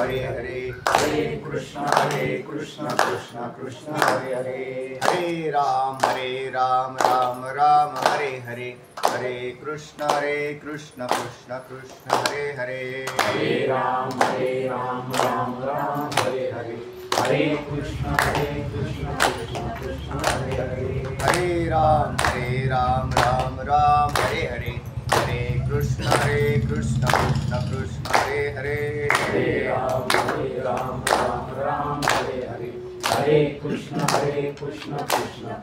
हरे हरे, हरे कृष्ण कृष्ण कृष्ण हरे हरे, हरे राम राम राम हरे हरे, हरे कृष्ण कृष्ण कृष्ण हरे हरे, हरे राम राम हरे हरे, हरे कृष्ण कृष्ण कृष्ण हरे हरे, हरे राम राम हरे हरे, हरे कृष्ण कृष्ण कृष्ण हरे हरे, हरे राम राम हरे हरे, हरे कृष्ण कृष्ण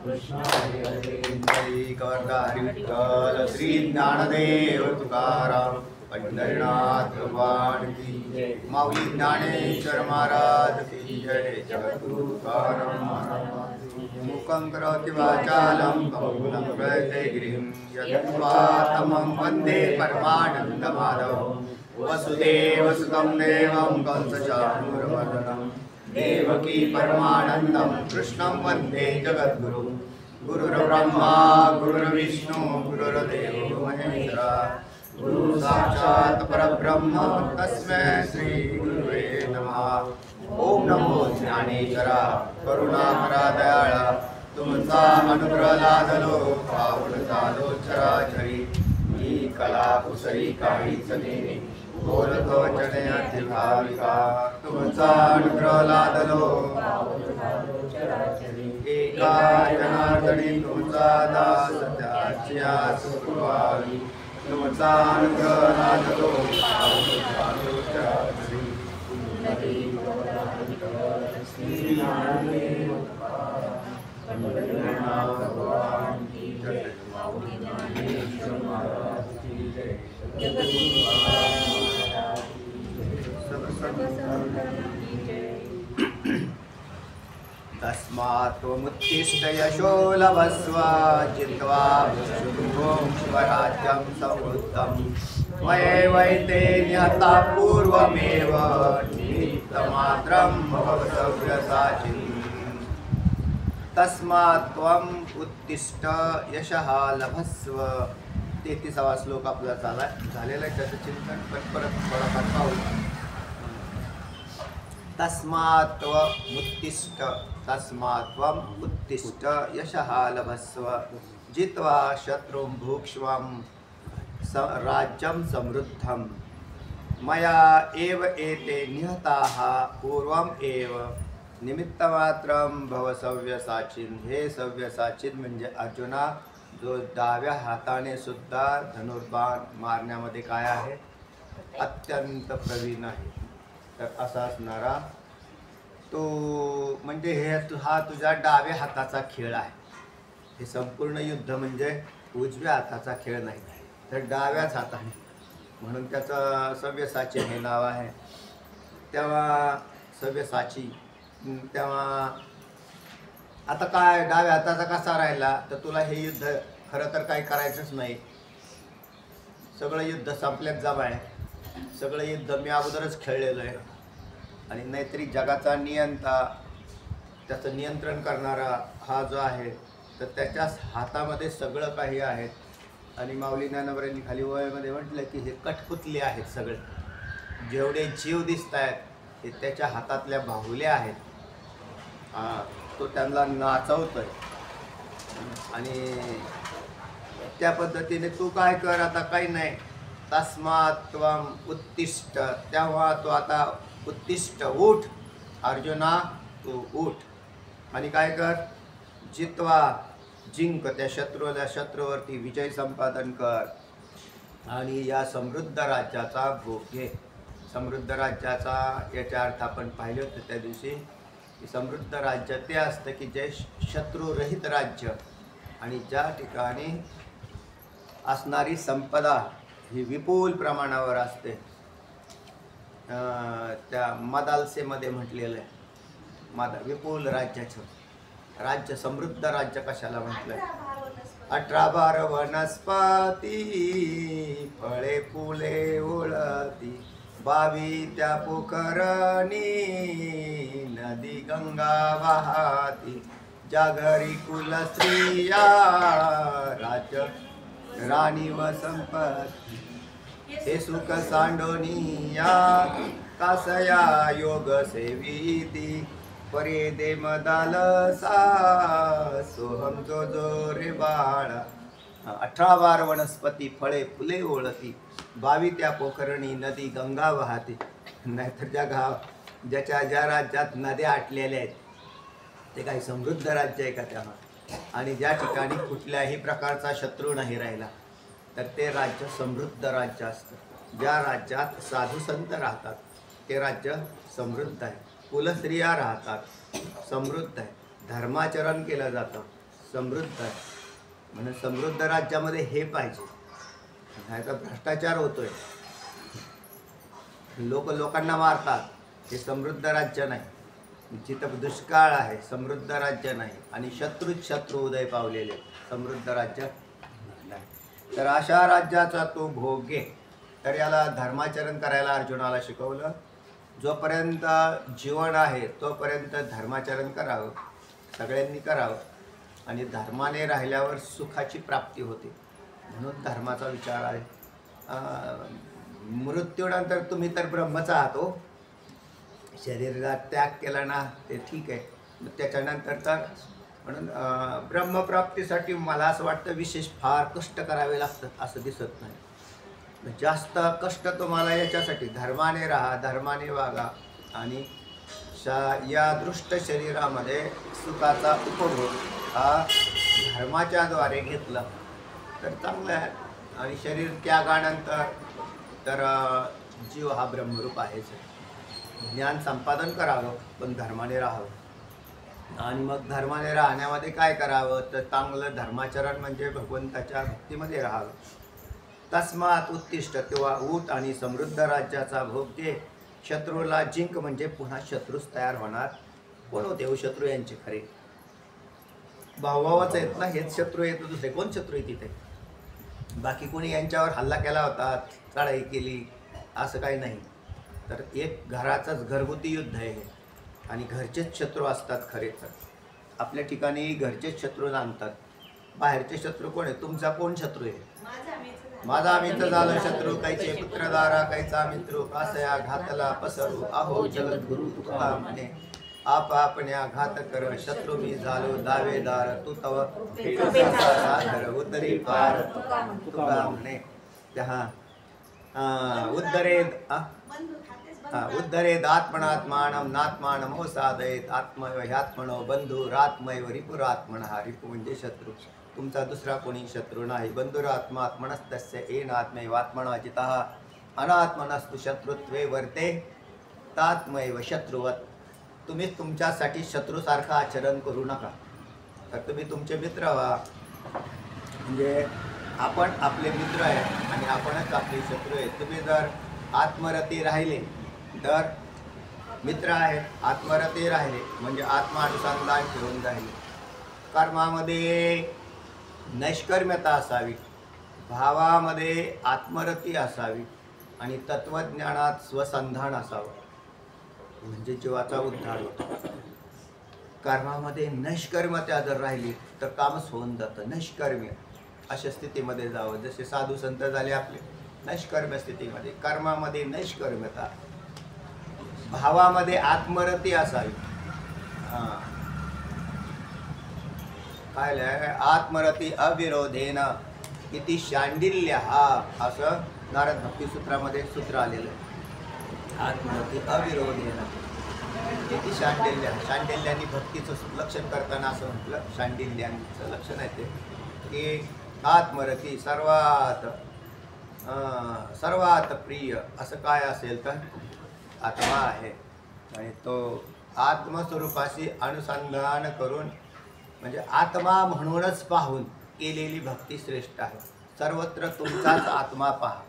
कृष्ण हरे हरे, हरे गोविंद हरि विठ्ठल श्री ज्ञानदेव तुकाराम पंढरीनाथ भगवान की जय, माऊली ज्ञानेश्वर महाराज की जय, जगद्गुरु तुकाराम महाराज मूकं करोति वाचालं पङ्गुं लङ्घयते गिरिं यत्कृपातमं वन्दे परमानन्दमाधवं वसुदेवसुतं देवं कंसचाणूरमर्दनं देवकी परमानन्दं कृष्णं वन्दे जगद्गुरुं गुरुर्ब्रह्मा गुरुर्विष्णु गुरुर्देवो महेश्वरा गुरु साक्षात् परब्रह्म तस्मै श्री गुरुवे नमः। ओम नमो ज्ञानेश्वरा करुणाकरा दयाळा तुमचा अनुग्रह लादलो पावन झालो चराचरी ही कला कुसरी काहीच नेणे बोलतो वचने अति भाविका तुमचा अनुग्रह लादलो पावन झालो चराचरी एका जनार्दनी तुमचा दास त्याची आस पुरवावी तुमचा अनुग्रह लादलो पावन झालो चराचरी भगवान की जय, माऊली ज्ञानेश्वर महाराज की जय, तस्मात् त्वमुत्तिष्ठ यशो लभस्व जित्वा शुभं स्वराज्यं समृद्धं मयैवैते निहता पूर्वमेव निमित्तमात्रं भव सव्यसाचिन् तस्मात् त्वम् उत्तिष्ठ यशः लभस्व 33वा श्लोक आपला झालेला आहे त्याचं चिंतन परत पाहू तस्मात् त्वम् उत्तिष्ठ यशः लभस्व जित्वा शत्रुं भुक्ष्वं राज्यं समृद्धं मया एव एते निहताः पूर्वम् एव निमित्तमात्रं भव सव्यसाचिन हे सव्यसाचिन म्हणजे अर्जुना जो डाव्या हाताने सुद्धा धनुर्बाण मारण्यामध्ये काय आहे अत्यंत प्रवीण आहे तर असा असणारा तो म्हणजे हा तुझ्या डाव्या हाताचा खेळ आहे हे संपूर्ण युद्ध म्हणजे उजव्या हाताचा खेळ नाही तर डाव्याच हाताने म्हणून त्याचं सव्यसाची हे नाव आहे तेव्हा सव्यसाची तेव्हा आता काय डाव्या हाताचा कसा राहिला तर तुला हे युद्ध खरं तर काही करायचंच नाही सगळं युद्ध संपल्यात जमा आहे सगळं युद्ध मी अगोदरच खेळलेलं आहे आणि नाहीतरी जगाचा नियंता त्याचं नियंत्रण करणारा हा जो आहे तर त्याच्याच हातामध्ये सगळं काही आहे आणि माऊली ज्ञानोबरांनी खाली वयामध्ये म्हटलं की हे कठपुतले आहेत सगळे जेवढे जीव दिसत आहेत हे त्याच्या हातातल्या बाहुल्या आहेत तो त्यांना नाचवतोय आणि त्या पद्धतीने तू काय कर आता काही नाही तस्मात् त्वम् उत्तिष्ठ तेव्हा तू आता उत्तिष्ठ उठ अर्जुना तू उठ आणि काय कर जित्वा जिंक त्या शत्रूवरती विजय संपादन कर आणि या समृद्ध राज्याचा भोग घे समृद्ध राज्याचा याचा अर्थ आपण पाहिले होते त्या दिवशी की समृद्ध राज्य ते असतं की जे शत्रुरहित राज्य आणि ज्या ठिकाणी असणारी संपदा ही विपुल प्रमाणावर असते त्या मदालसेमध्ये म्हटलेलं आहे विपुल राज्याचं राज्य समृद्ध राज्य कशाला म्हटलंय 18 वनस्पती फळे फुले ओळती 22 त्या पोखरणी नदी गंगा वाहती ज्या घरी कुल स्त्रिया राज्य राणी व संपत्ती हे सुख सांडोनिया तासया योग सेविती परे दे मदालसा सोहम जो जो रे बाळा. 18 वार वनस्पती फळे फुले ओळती 22 त्या पोखरणी नदी गंगा वाहते. नाहीतर ज्या राज्यात नद्या आटलेल्या आहेत ते काही समृद्ध राज्य आहे का तेव्हा? आणि ज्या ठिकाणी कुठल्याही प्रकारचा शत्रू नाही राहिला तर ते राज्य समृद्ध राज्य असतं. ज्या राज्यात साधू संत राहतात ते राज्य समृद्ध आहे. कुलस्त्रिया राहतात समृद्ध आहे. धर्माचरण केलं जातं समृद्ध आहे. म्हणून समृद्ध राज्यामध्ये हे पाहिजे. नाही तर भ्रष्टाचार होतोय, लोकांना मारतात, हे समृद्ध राज्य नाही. जिथं दुष्काळ आहे समृद्ध राज्य नाही. आणि शत्रू उदय पावलेले समृद्ध राज्य नाही. तर अशा राज्याचा तो भोग घे. तर याला धर्माचरण करायला अर्जुनाला शिकवलं. जोपर्यंत जीवन आहे तोपर्यंत धर्माचरण करावं, सगळ्यांनी करावं. आणि धर्माने राहिल्यावर सुखाची प्राप्ती होते. म्हणून धर्माचा विचार आहे. मृत्यूनंतर तुम्ही तर ब्रह्मच आहात हो. शरीरात त्याग केला ना ते ठीक आहे, त्याच्यानंतर तर म्हणून ब्रह्मप्राप्तीसाठी मला असं वाटतं विशेष फार कष्ट करावे लागतात असं दिसत नाही. जास्त कष्ट तुम्हाला याच्यासाठी धर्माने राहा, धर्माने वागा आणि या दृष्ट शरीरामध्ये सुखाचा उपभोग हा धर्माच्या द्वारे घेतला तर चांगलं आहे. आणि शरीर त्यागानंतर तर जीव हा ब्रह्मरूप आहेच. ज्ञान संपादन करावं पण धर्माने राहावं. आणि मग धर्माने राहण्यामध्ये काय करावं तर चांगलं धर्माचरण म्हणजे भगवंताच्या भक्तीमध्ये राहावं. तस्मात उत्तिष्ठ तेव्हा ऊट आणि समृद्ध राज्याचा भोग दे. शत्रूला जिंक म्हणजे पुन्हा शत्रूच तयार होणार. कोण होते हो शत्रू यांचे खरे? भावभावच आहेत ना, हेच शत्रू आहेत. दुसरे कोण शत्रू आहे तिथे? बाकी कोणी यांच्यावर हल्ला केला होता, चढाई केली असं काही नाही. तर एक घराचंच घरगुती युद्ध आहे हे. आणि घरचेच शत्रू असतात खरेच. आपल्या ठिकाणी घरचेच शत्रू नांदतात. बाहेरचे शत्रू कोण आहे? तुमचा कोण शत्रू आहे? माझा मित्र झालं शत्रू कायचे पुत्रदारा कायचा मित्र कासया घातला पसरू अहो जगद्गुरु तुका म्हणे आप आपण्या घात कर शत्रू मी झालो दावेदार तू तव सागर उतरी पार तुका म्हणे. उद्धरेद आत्मनात्मानम नात्मानम हो साधयेत आत्मैव ह्यात्मनो बंधुरात्मैव रिपुरात्मनः. रिपू म्हणजे शत्रू. तुमचा दुसरा कोणी शत्रू नाही. बंधुरात्मा आत्मनस्तस्य येन आत्मैवात्मना जितः अनात्मनस्तु शत्रुत्वे वर्ते तात्मैव शत्रुवत. तुम्ही तुमच्यासाठी शत्रूसारखं आचरण करू नका. तर तुम्ही तुमचे मित्र व्हा. म्हणजे आपण आपले मित्र आहे आणि आपणच आपले शत्रू आहे. तुम्ही जर आत्मरती राहिले तर मित्र आहेत, आत्मरती राहिले म्हणजे आत्मानुसंधान ठेवून राहिले. कर्मामध्ये नैष्कर्म्यता असावी, भावामध्ये आत्मरती असावी आणि तत्वज्ञानात स्वसंधान असावं म्हणजे जीवाचा उद्धार होतो. कर्मामध्ये नैष्कर्म्यता जर राहिली तर कामच होऊन जातं. नैष्कर्म्य अशा स्थितीमध्ये जावं. जसे साधू संत झाले आपले नैष्कर्म्य स्थितीमध्ये. कर्मामध्ये नैष्कर्म्यता, भावामध्ये आत्मरती असावी. काय आत्मरती अविरोधेन इति शांडिल्य हा असं नारद भक्तिसूत्रामध्ये सूत्र आलेलं आहे. आत्मरती अविरोधेन इति शांडिल्य. शांडिल्याने भक्तीचं लक्षण करताना असं म्हटलं, शांडिल्यांचं लक्षण आहे ते की आत्मरती सर्वात प्रिय असं काय असेल तर आत्मा आहे. आणि तो आत्मस्वरूपाशी अनुसंधान करून म्हणजे आत्मा म्हणूनच पाहून केलेली भक्ती श्रेष्ठ आहे. सर्वत्र तुमचाच आत्मा पहा.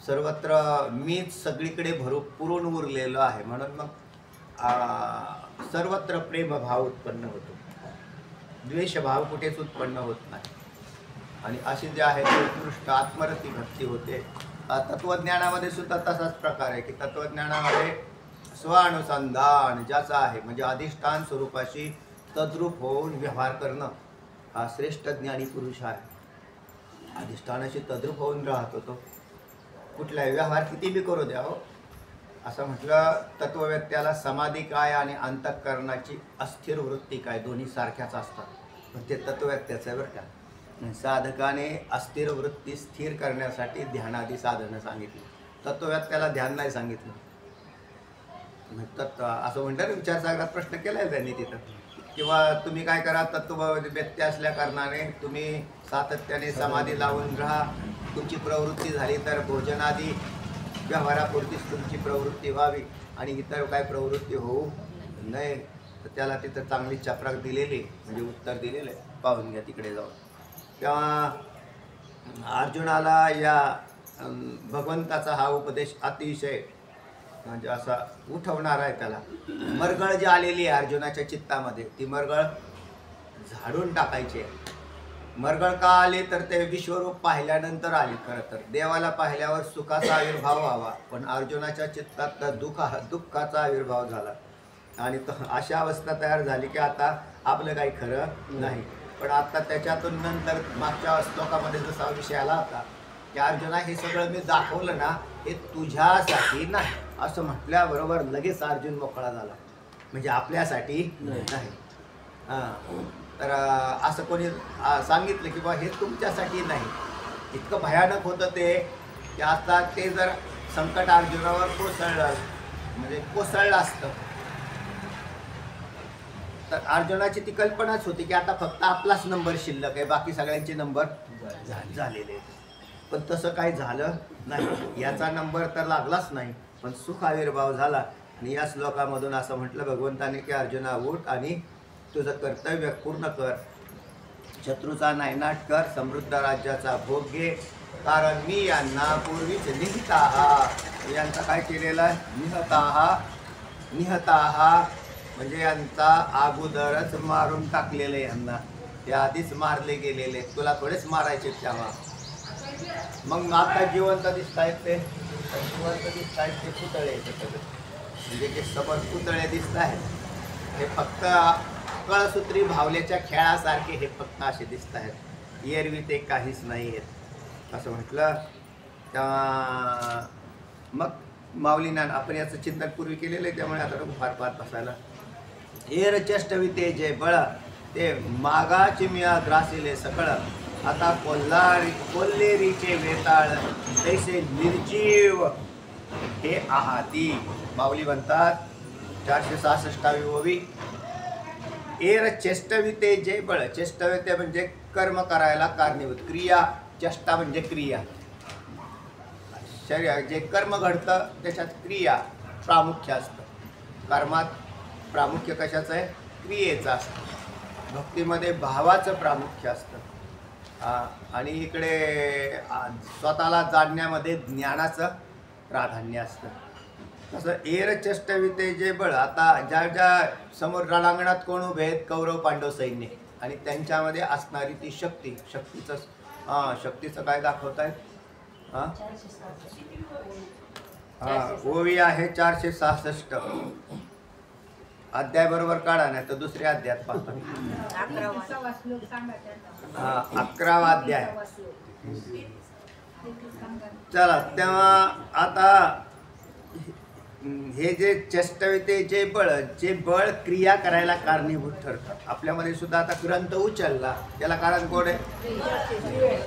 सर्वत्र मीच सगळीकडे पुरून उरलेलो आहे. म्हणून मग सर्वत्र प्रेमभाव उत्पन्न होतो. द्वेषभाव कुठेच उत्पन्न होत नाही. आणि अशी जी आहे ती उत्कृष्ट आत्मरती भक्ती होते. तत्वज्ञानामध्ये सुद्धा तसाच प्रकार आहे की तत्वज्ञानामध्ये स्वानुसंधान ज्याचा आहे म्हणजे अधिष्ठान स्वरूपाशी तद्रूप होऊन व्यवहार करणं हा श्रेष्ठ ज्ञानी पुरुष आहे. अधिष्ठानाशी तद्रूप होऊन राहत होतो. कुठलाही व्यवहार किती बी करू द्या हो, असं म्हटलं तत्ववेत्याला समाधी काय आणि अंतःकरणाची अस्थिर वृत्ती काय दोन्ही सारख्याच असतात. पण ते तत्ववेत्याचं आहे बरं का. साधकाने अस्थिर वृत्ती स्थिर करण्यासाठी ध्यानादी साधनं सांगितली. तत्ववेत्याला ध्यान नाही सांगितलं. तत्व असं म्हणतात विचारसागरात प्रश्न केलाय त्यांनी तिथं, किंवा तुम्ही काय करा, तत्ववेत्य असल्या कारणाने तुम्ही सातत्याने समाधी लावून राहा. तुमची प्रवृत्ती झाली तर भोजनादी व्यवहारापुरतीच तुमची प्रवृत्ती व्हावी आणि इतर काय प्रवृत्ती होऊ नये. तर त्याला तिथं चांगली चपराक दिलेली, म्हणजे उत्तर दिलेलं आहे. पाहून घ्या तिकडे जाऊन. तेव्हा अर्जुनाला या भगवंताचा हा उपदेश अतिशय म्हणजे असा उठवणार आहे. त्याला मरगळ जी आलेली आहे अर्जुनाच्या चित्तामध्ये, ती मरगळ झाडून टाकायची आहे. मरगळ का आले तर ते विश्वरूप पाहिल्यानंतर आली. खरं तर देवाला पाहिल्यावर सुखाचा आविर्भाव व्हावा, पण अर्जुनाच्या चित्तात तर दुःखाचा आविर्भाव झाला आणि अशा अवस्था तयार झाली की आता आपलं काही खरं नाही. पण आता त्याच्यातून नंतर मागच्या श्लोकामध्ये जसा विषय आला होता की अर्जुना हे सगळं मी दाखवलं ना, हे तुझ्यासाठी नाही असं म्हटल्याबरोबर लगेच अर्जुन मोकळा झाला. म्हणजे आपल्यासाठी नाही. तर असं कोणी सांगितलं की बा हे तुमच्यासाठी नाही. इतकं भयानक होतं ते की आता ते जर संकट अर्जुनावर कोसळलं, म्हणजे कोसळलं असतं, तर अर्जुनाची ती कल्पनाच होती की आता फक्त आपलाच नंबर शिल्लक आहे, बाकी सगळ्यांचे नंबर झालेले. पण तसं काही झालं नाही. याचा नंबर तर लागलाच नाही, पण सुख आविर्भाव झाला. आणि या श्लोकामधून असं म्हटलं भगवंताने की अर्जुना उठ आणि तुझं कर्तव्य पूर्ण कर, शत्रूचा नायनाट कर, समृद्ध राज्याचा भोग घे. कारण मी यांना पूर्वीच यांचा काय केलेलं आहे, निहताहा म्हणजे यांचा अगोदरच मारून टाकलेलं आहे. यांना ते आधीच मारले गेलेले, तुला थोडेच मारायचे तेव्हा. मग आता जिवंत दिसत आहेत ते, जिवंत दिसत आहेत ते पुतळे, म्हणजे जे समोर पुतळे दिसत आहेत हे फक्त कळसूत्री भावल्याच्या खेळासारखे हे फक्त असे दिसत आहेत, एरवी ते काहीच नाही आहेत असं म्हटलं. तेव्हा मग माऊलींना आपण याचं चिंतन पूर्वी केलेलं आहे, त्यामुळे आता नको फार पाहत बसायला. एर चेष्टविते जे बळ ते मागाची मिया ग्रासिले सकळ, आता कोल्हेरीचे वेताळ तैसे निर्जीव हे आहाती. माऊली म्हणतात 466वी ओवी. एर चेष्टविते जे बळ, चेष्टविते म्हणजे कर्म करायला कारणीभूत, क्रिया, चेष्टा म्हणजे क्रिया, शरीर जे कर्म घडतं त्याच्यात क्रिया प्रामुख्य असतं. कर्मात प्रामुख्य कशाचं आहे, क्रियेचं असतं. भक्तीमध्ये भावाचं प्रामुख्य असतं आणि इकडे स्वतःला जाणण्यामध्ये ज्ञानाचं प्राधान्य असतं. तसं एर चेष्टविते जे बळ, आता ज्या ज्या समोर रणांगणात कोण उभे आहेत, कौरव पांडव सैन्य, आणि त्यांच्यामध्ये असणारी ती शक्ती, शक्तीचं काय दाखवत आहेत. ओवी आहे 466. अध्याय बरोबर काढा, नाही तर दुसऱ्या अध्यायात पाहता. 11वा अध्याय. चला, तेव्हा आता हे जे चेष्टविते जे बळ क्रिया करायला कारणीभूत ठरतं. आपल्यामध्ये सुद्धा आता ग्रंथ उचलला, त्याला कारण कोण आहे,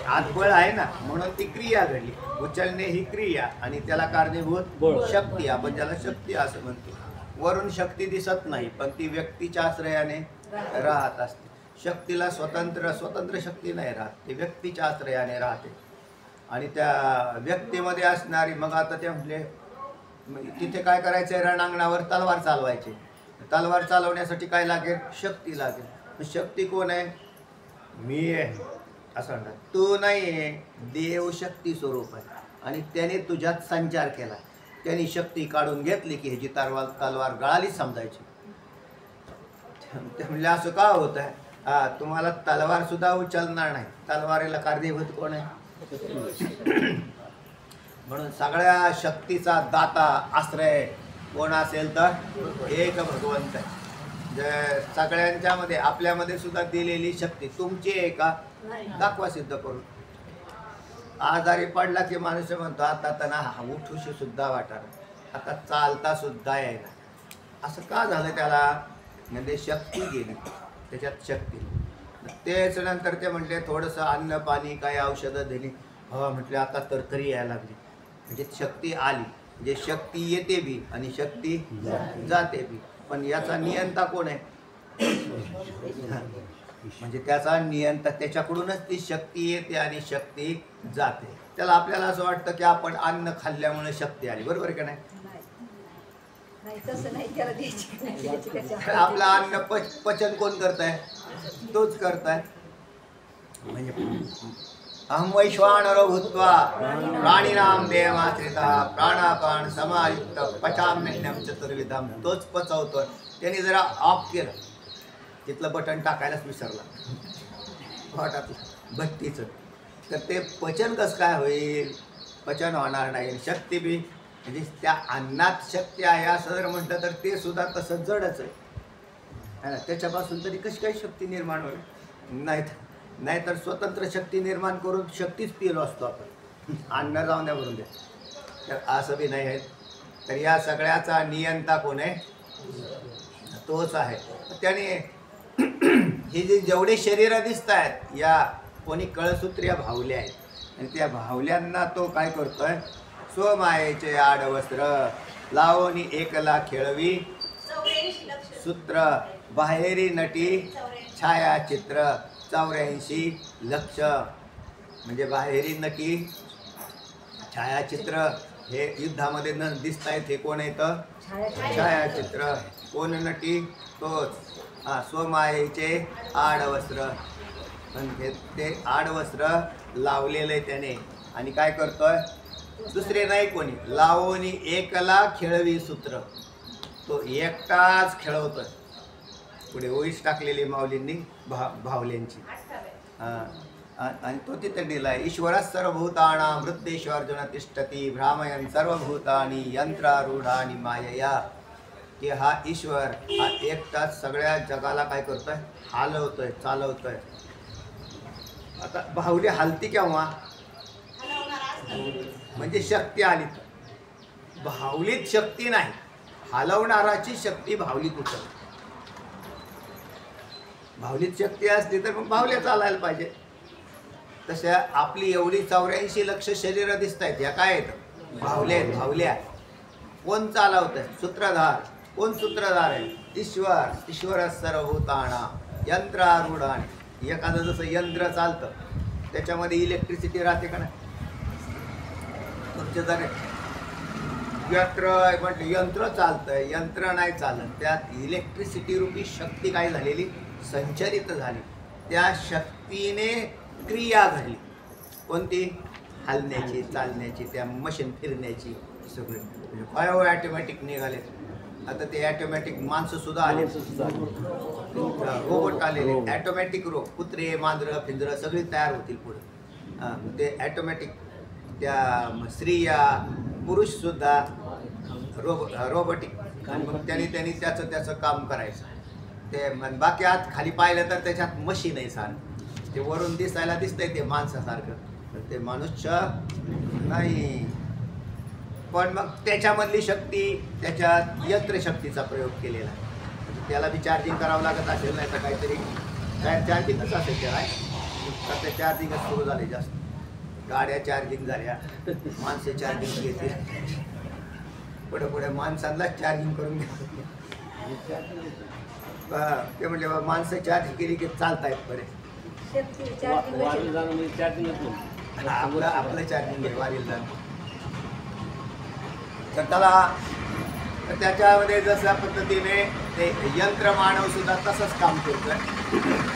आत बळ आहे ना, म्हणून ती क्रिया घडली. उचलणे ही क्रिया आणि त्याला कारणीभूत शक्ती, आपण ज्याला शक्ती असं म्हणतो. वरून शक्ती दिसत नाही, पण ती व्यक्तीच्या आश्रयाने राहत असते. शक्तीला स्वतंत्र शक्ती नाही राहत, ती व्यक्तीच्या आश्रयाने राहते. आणि त्या व्यक्तीमध्ये असणारी, मग आता ते म्हटले तिथे काय करायचं, रणांगणावर तलवार चालवायची. तलवार चालवण्यासाठी काय लागेल, शक्ती लागेल. शक्ती कोण आहे, मी आहे असं म्हणतात. तू नाही आहे, देव शक्ती स्वरूप आहे आणि त्याने तुझ्यात संचार केला. त्यांनी शक्ती काढून घेतली की ह्याची तलवार गळाली समजायची. ते म्हणजे असं का होत आहे, तुम्हाला तलवार सुद्धा उचलणार नाही. तलवारीला कारणीभूत कोण आहे, म्हणून सगळ्या शक्तीचा दाता आश्रय कोण असेल तर एक भगवंत आहे. सगळ्यांच्या मध्ये आपल्यामध्ये सुद्धा दिलेली शक्ती तुमची आहे का, दाखवा सिद्ध करून. आजारी पडला की माणूस म्हणतो आता तर ना उठूशी सुद्धा वाटणार, आता चालता सुद्धा यायला. असं का झालं त्याला? म्हणजे शक्ती गेली त्याच्यात, शक्ती. तेच नंतर ते म्हटले थोडंसं अन्न पाणी काही औषधं दिली, म्हटले आता तरतरी यायला लागली. म्हणजे शक्ती आली. म्हणजे शक्ती येते बी आणि शक्ती जाते बी, पण याचा नियंता कोण आहे? म्हणजे त्याचा नियंता, त्याच्याकडूनच ती शक्ती येते आणि शक्ती जाते. त्याला आपल्याला असं वाटतं की आपण अन्न खाल्ल्यामुळे शक्ती आली, बरोबर आहे का नाही? आपलं अन्न पचन कोण करताय? तोच करताय. म्हणजे अहम वैश्वानरो भूत्वा प्राणिनाम देहमाश्रितः प्राणापान समायुक्त पचाम्यन्नम चतुर्विधम. तोच पचवतोय. त्यांनी जरा ऑफ केलं, तिथलं बटन टाकायलाच विसरला पोटातलं भट्टीचं, तर ते पचन कसं काय होईल? पचन होणार नाही. शक्ती बी म्हणजे त्या अन्नात शक्ती आहे असं जर म्हटलं तर ते सुद्धा तसं जडच आहे ना. त्याच्यापासून तरी कशी काही शक्ती निर्माण होईल? नाहीतर स्वतंत्र शक्ती निर्माण करून शक्तीच पिलो असतो आपण. अन्न जाऊन द्या भरून द्या, तर असं बी नाही आहे. तर या सगळ्याचा नियंता कोण आहे? तोच आहे. त्याने हे जे जेवढे शरीर दिसत आहेत, या कोणी कळसूत्र्या भावल्या आहेत, आणि त्या भावल्यांना तो काय करतोय? स्वमायेचे आडवस्त्र लावणी एकला खेळवी सूत्र बाहेरी नटी छायाचित्र 84 लक्ष. म्हणजे बाहेरी नटी छायाचित्र हे युद्धामध्ये न दिसत आहेत, हे कोण येतं? छायाचित्र. कोण नटी? तोच. स्वमायेचे आडवस्त्र. ते आडवस्त्र लावलेलं आहे त्याने. आणि काय करतोय? दुसरे नाही कोणी. लावणी एकला खेळवी सूत्र. तो एकटाच खेळवतोय. पुढे ओळीच टाकलेली माऊलींनी भावल्यांची. आणि तो तिथे दिलाय. ईश्वर सर्वभूतानां वृद्धेश्वर्जुन तिष्ठती भ्रामयन् सर्वभूतानि यंत्रारूढानि मायया. की हा ईश्वर हा एकटाच सगळ्या जगाला काय करतोय? हालवतोय, चालवतोय. आता भावली हलती केव्हा? म्हणजे शक्ती आली तर. भावलीत शक्ती नाही, हलवणाराची शक्ती भावलीत उतरते. भावलीत शक्ती असली तर मग भावल्या चालायला पाहिजे. तशा आपली एवढी 84 लक्ष शरीर दिसत आहेत, या काय आहेत? भावल्या आहेत. भावल्या. कोण चालवत आहे? सूत्रधार. कोण सूत्रधार आहे? ईश्वर. ईश्वर सर्वभूतानां यंत्रारूढानि. एखादं जसं यंत्र चालतं त्याच्यामध्ये इलेक्ट्रिसिटी राहते का नाही? तुमच्या जर यंत्र म्हटलं यंत्र चालतंय, यंत्र नाही चालत. त्यात इलेक्ट्रिसिटी रूपी शक्ती काय झालेली? संचरित झाली. त्या शक्तीने क्रिया घडली. कोणती? हलण्याची, चालण्याची, त्या मशीन फिरण्याची. सगळे काय ॲटोमॅटिक निघाले. आता ते ॲटोमॅटिक माणसं सुद्धा आले, रोबोट आलेले. ॲटोमॅटिक कुत्रे मांजरं फिंजरं सगळी तयार होतील पुढे. ते ॲटोमॅटिक त्या स्त्रिया पुरुषसुद्धा रोबोटिक. त्यांनी त्याचं काम करायचं. ते बाकी आत खाली पाहिलं तर त्याच्यात मशीन आहे सारं. ते वरून दिसायला दिसतंय ते माणसासारखं, पण ते मनुष्य नाही. पण मग त्याच्यामधली शक्ती त्याच्यात यंत्रशक्तीचा प्रयोग केलेला. त्याला बी चार्जिंग करावं लागत असेल, नाही तर काहीतरी चार्जिंगच असेल त्याला. तर ते चार्जिंगच सुरू झाले जास्त. गाड्या चार्जिंग झाल्या, माणसं चार्जिंग घेते. पुढे पुढे माणसांना चार्जिंग करून घेतात. ते म्हणजे माणसं चार्जिंग केली की चालतायत बरे. आपलं चार्जिंग आहे वारीला जाणं. तर त्याच्यामध्ये जशा पद्धतीने ते यंत्रमानव सुद्धा तसंच काम करतोय.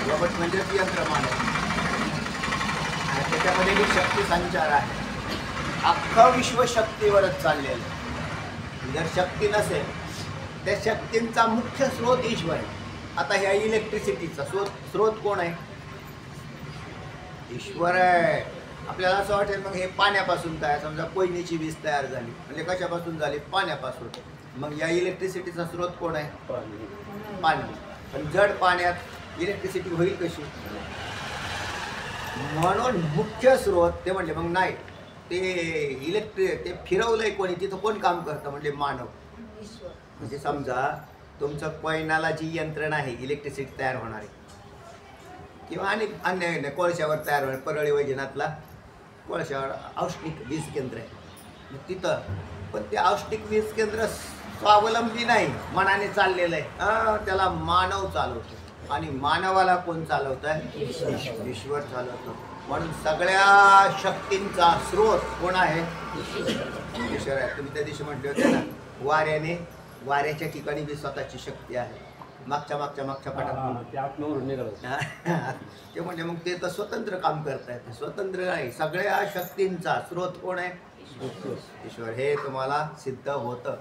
रोबोट म्हणजेच यंत्रमानव. त्याच्यामध्ये ही शक्ती संचार आहे. अख्खं विश्व शक्तीवरच चाललेलं. जर शक्ती नसेल, त्या शक्तींचा मुख्य स्रोत ईश्वर आहे. आता ह्या इलेक्ट्रिसिटीचा स्रोत कोण आहे? ईश्वर आहे. आपल्याला असं वाटेल मग हे पाण्यापासून तयार. समजा कोयनेची वीज तयार झाली, म्हणजे कशापासून झाली? पाण्यापासून. मग या इलेक्ट्रिसिटीचा स्रोत कोण आहे? पाणी. पण जड पाण्यात इलेक्ट्रिसिटी होईल कशी? म्हणून मुख्य स्रोत ते म्हणले. मग नाही, ते इलेक्ट्रिक ते फिरवलंय कोणी, तिथं कोण काम करतं म्हणजे मानव. म्हणजे समजा तुमचं कोयनाला जी यंत्रणा आहे इलेक्ट्रिसिटी तयार होणारी किंवा आणि अन्य कोळशावर तयार होणार, परळी वैजनाथला कोळशावर औष्णिक वीज केंद्र आहे. मग तिथं पण ते औष्णिक वीज केंद्र स्वावलंबी नाही, मनाने चाललेलं आहे. त्याला मानव चालवतो आणि मानवाला कोण चालवत आहे? ईश्वर चालवतो. म्हणून सगळ्या शक्तींचा स्रोत कोण आहे? ईश्वर आहे. तुम्ही त्या दिवशी म्हटले होते ना, वाऱ्याच्या ठिकाणी बी स्वतःची शक्ती आहे. मागच्या पाठात ते म्हणजे मग ते तर स्वतंत्र काम करतायत, स्वतंत्र आहे. सगळ्या शक्तींचा स्रोत कोण आहे? ईश्वर. हे तुम्हाला सिद्ध होतं.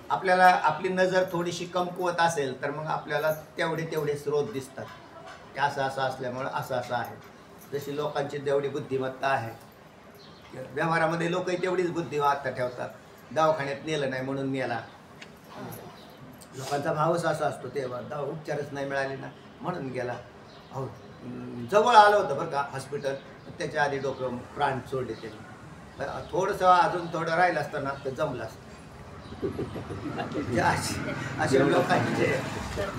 आपल्याला आपली नजर थोडीशी कमकुवत असेल तर मग आपल्याला तेवढे स्रोत दिसतात की असं असल्यामुळं असं आहे. जशी लोकांची जेवढी बुद्धिमत्ता आहे, व्यवहारामध्ये लोकही तेवढीच बुद्धिमत्ता ठेवतात. दवाखान्यात नेलं नाही म्हणून मेला. लोकांचा भावच असा असतो, ते उपचारच नाही मिळाले ना म्हणून गेला. हो, जवळ आलं होतं बरं का हॉस्पिटल, त्याच्या आधी डोकं प्राण सोडले त्यांनी. थोडंसं अजून थोडं राहिलं असतं ना तर जमलं असतं. असे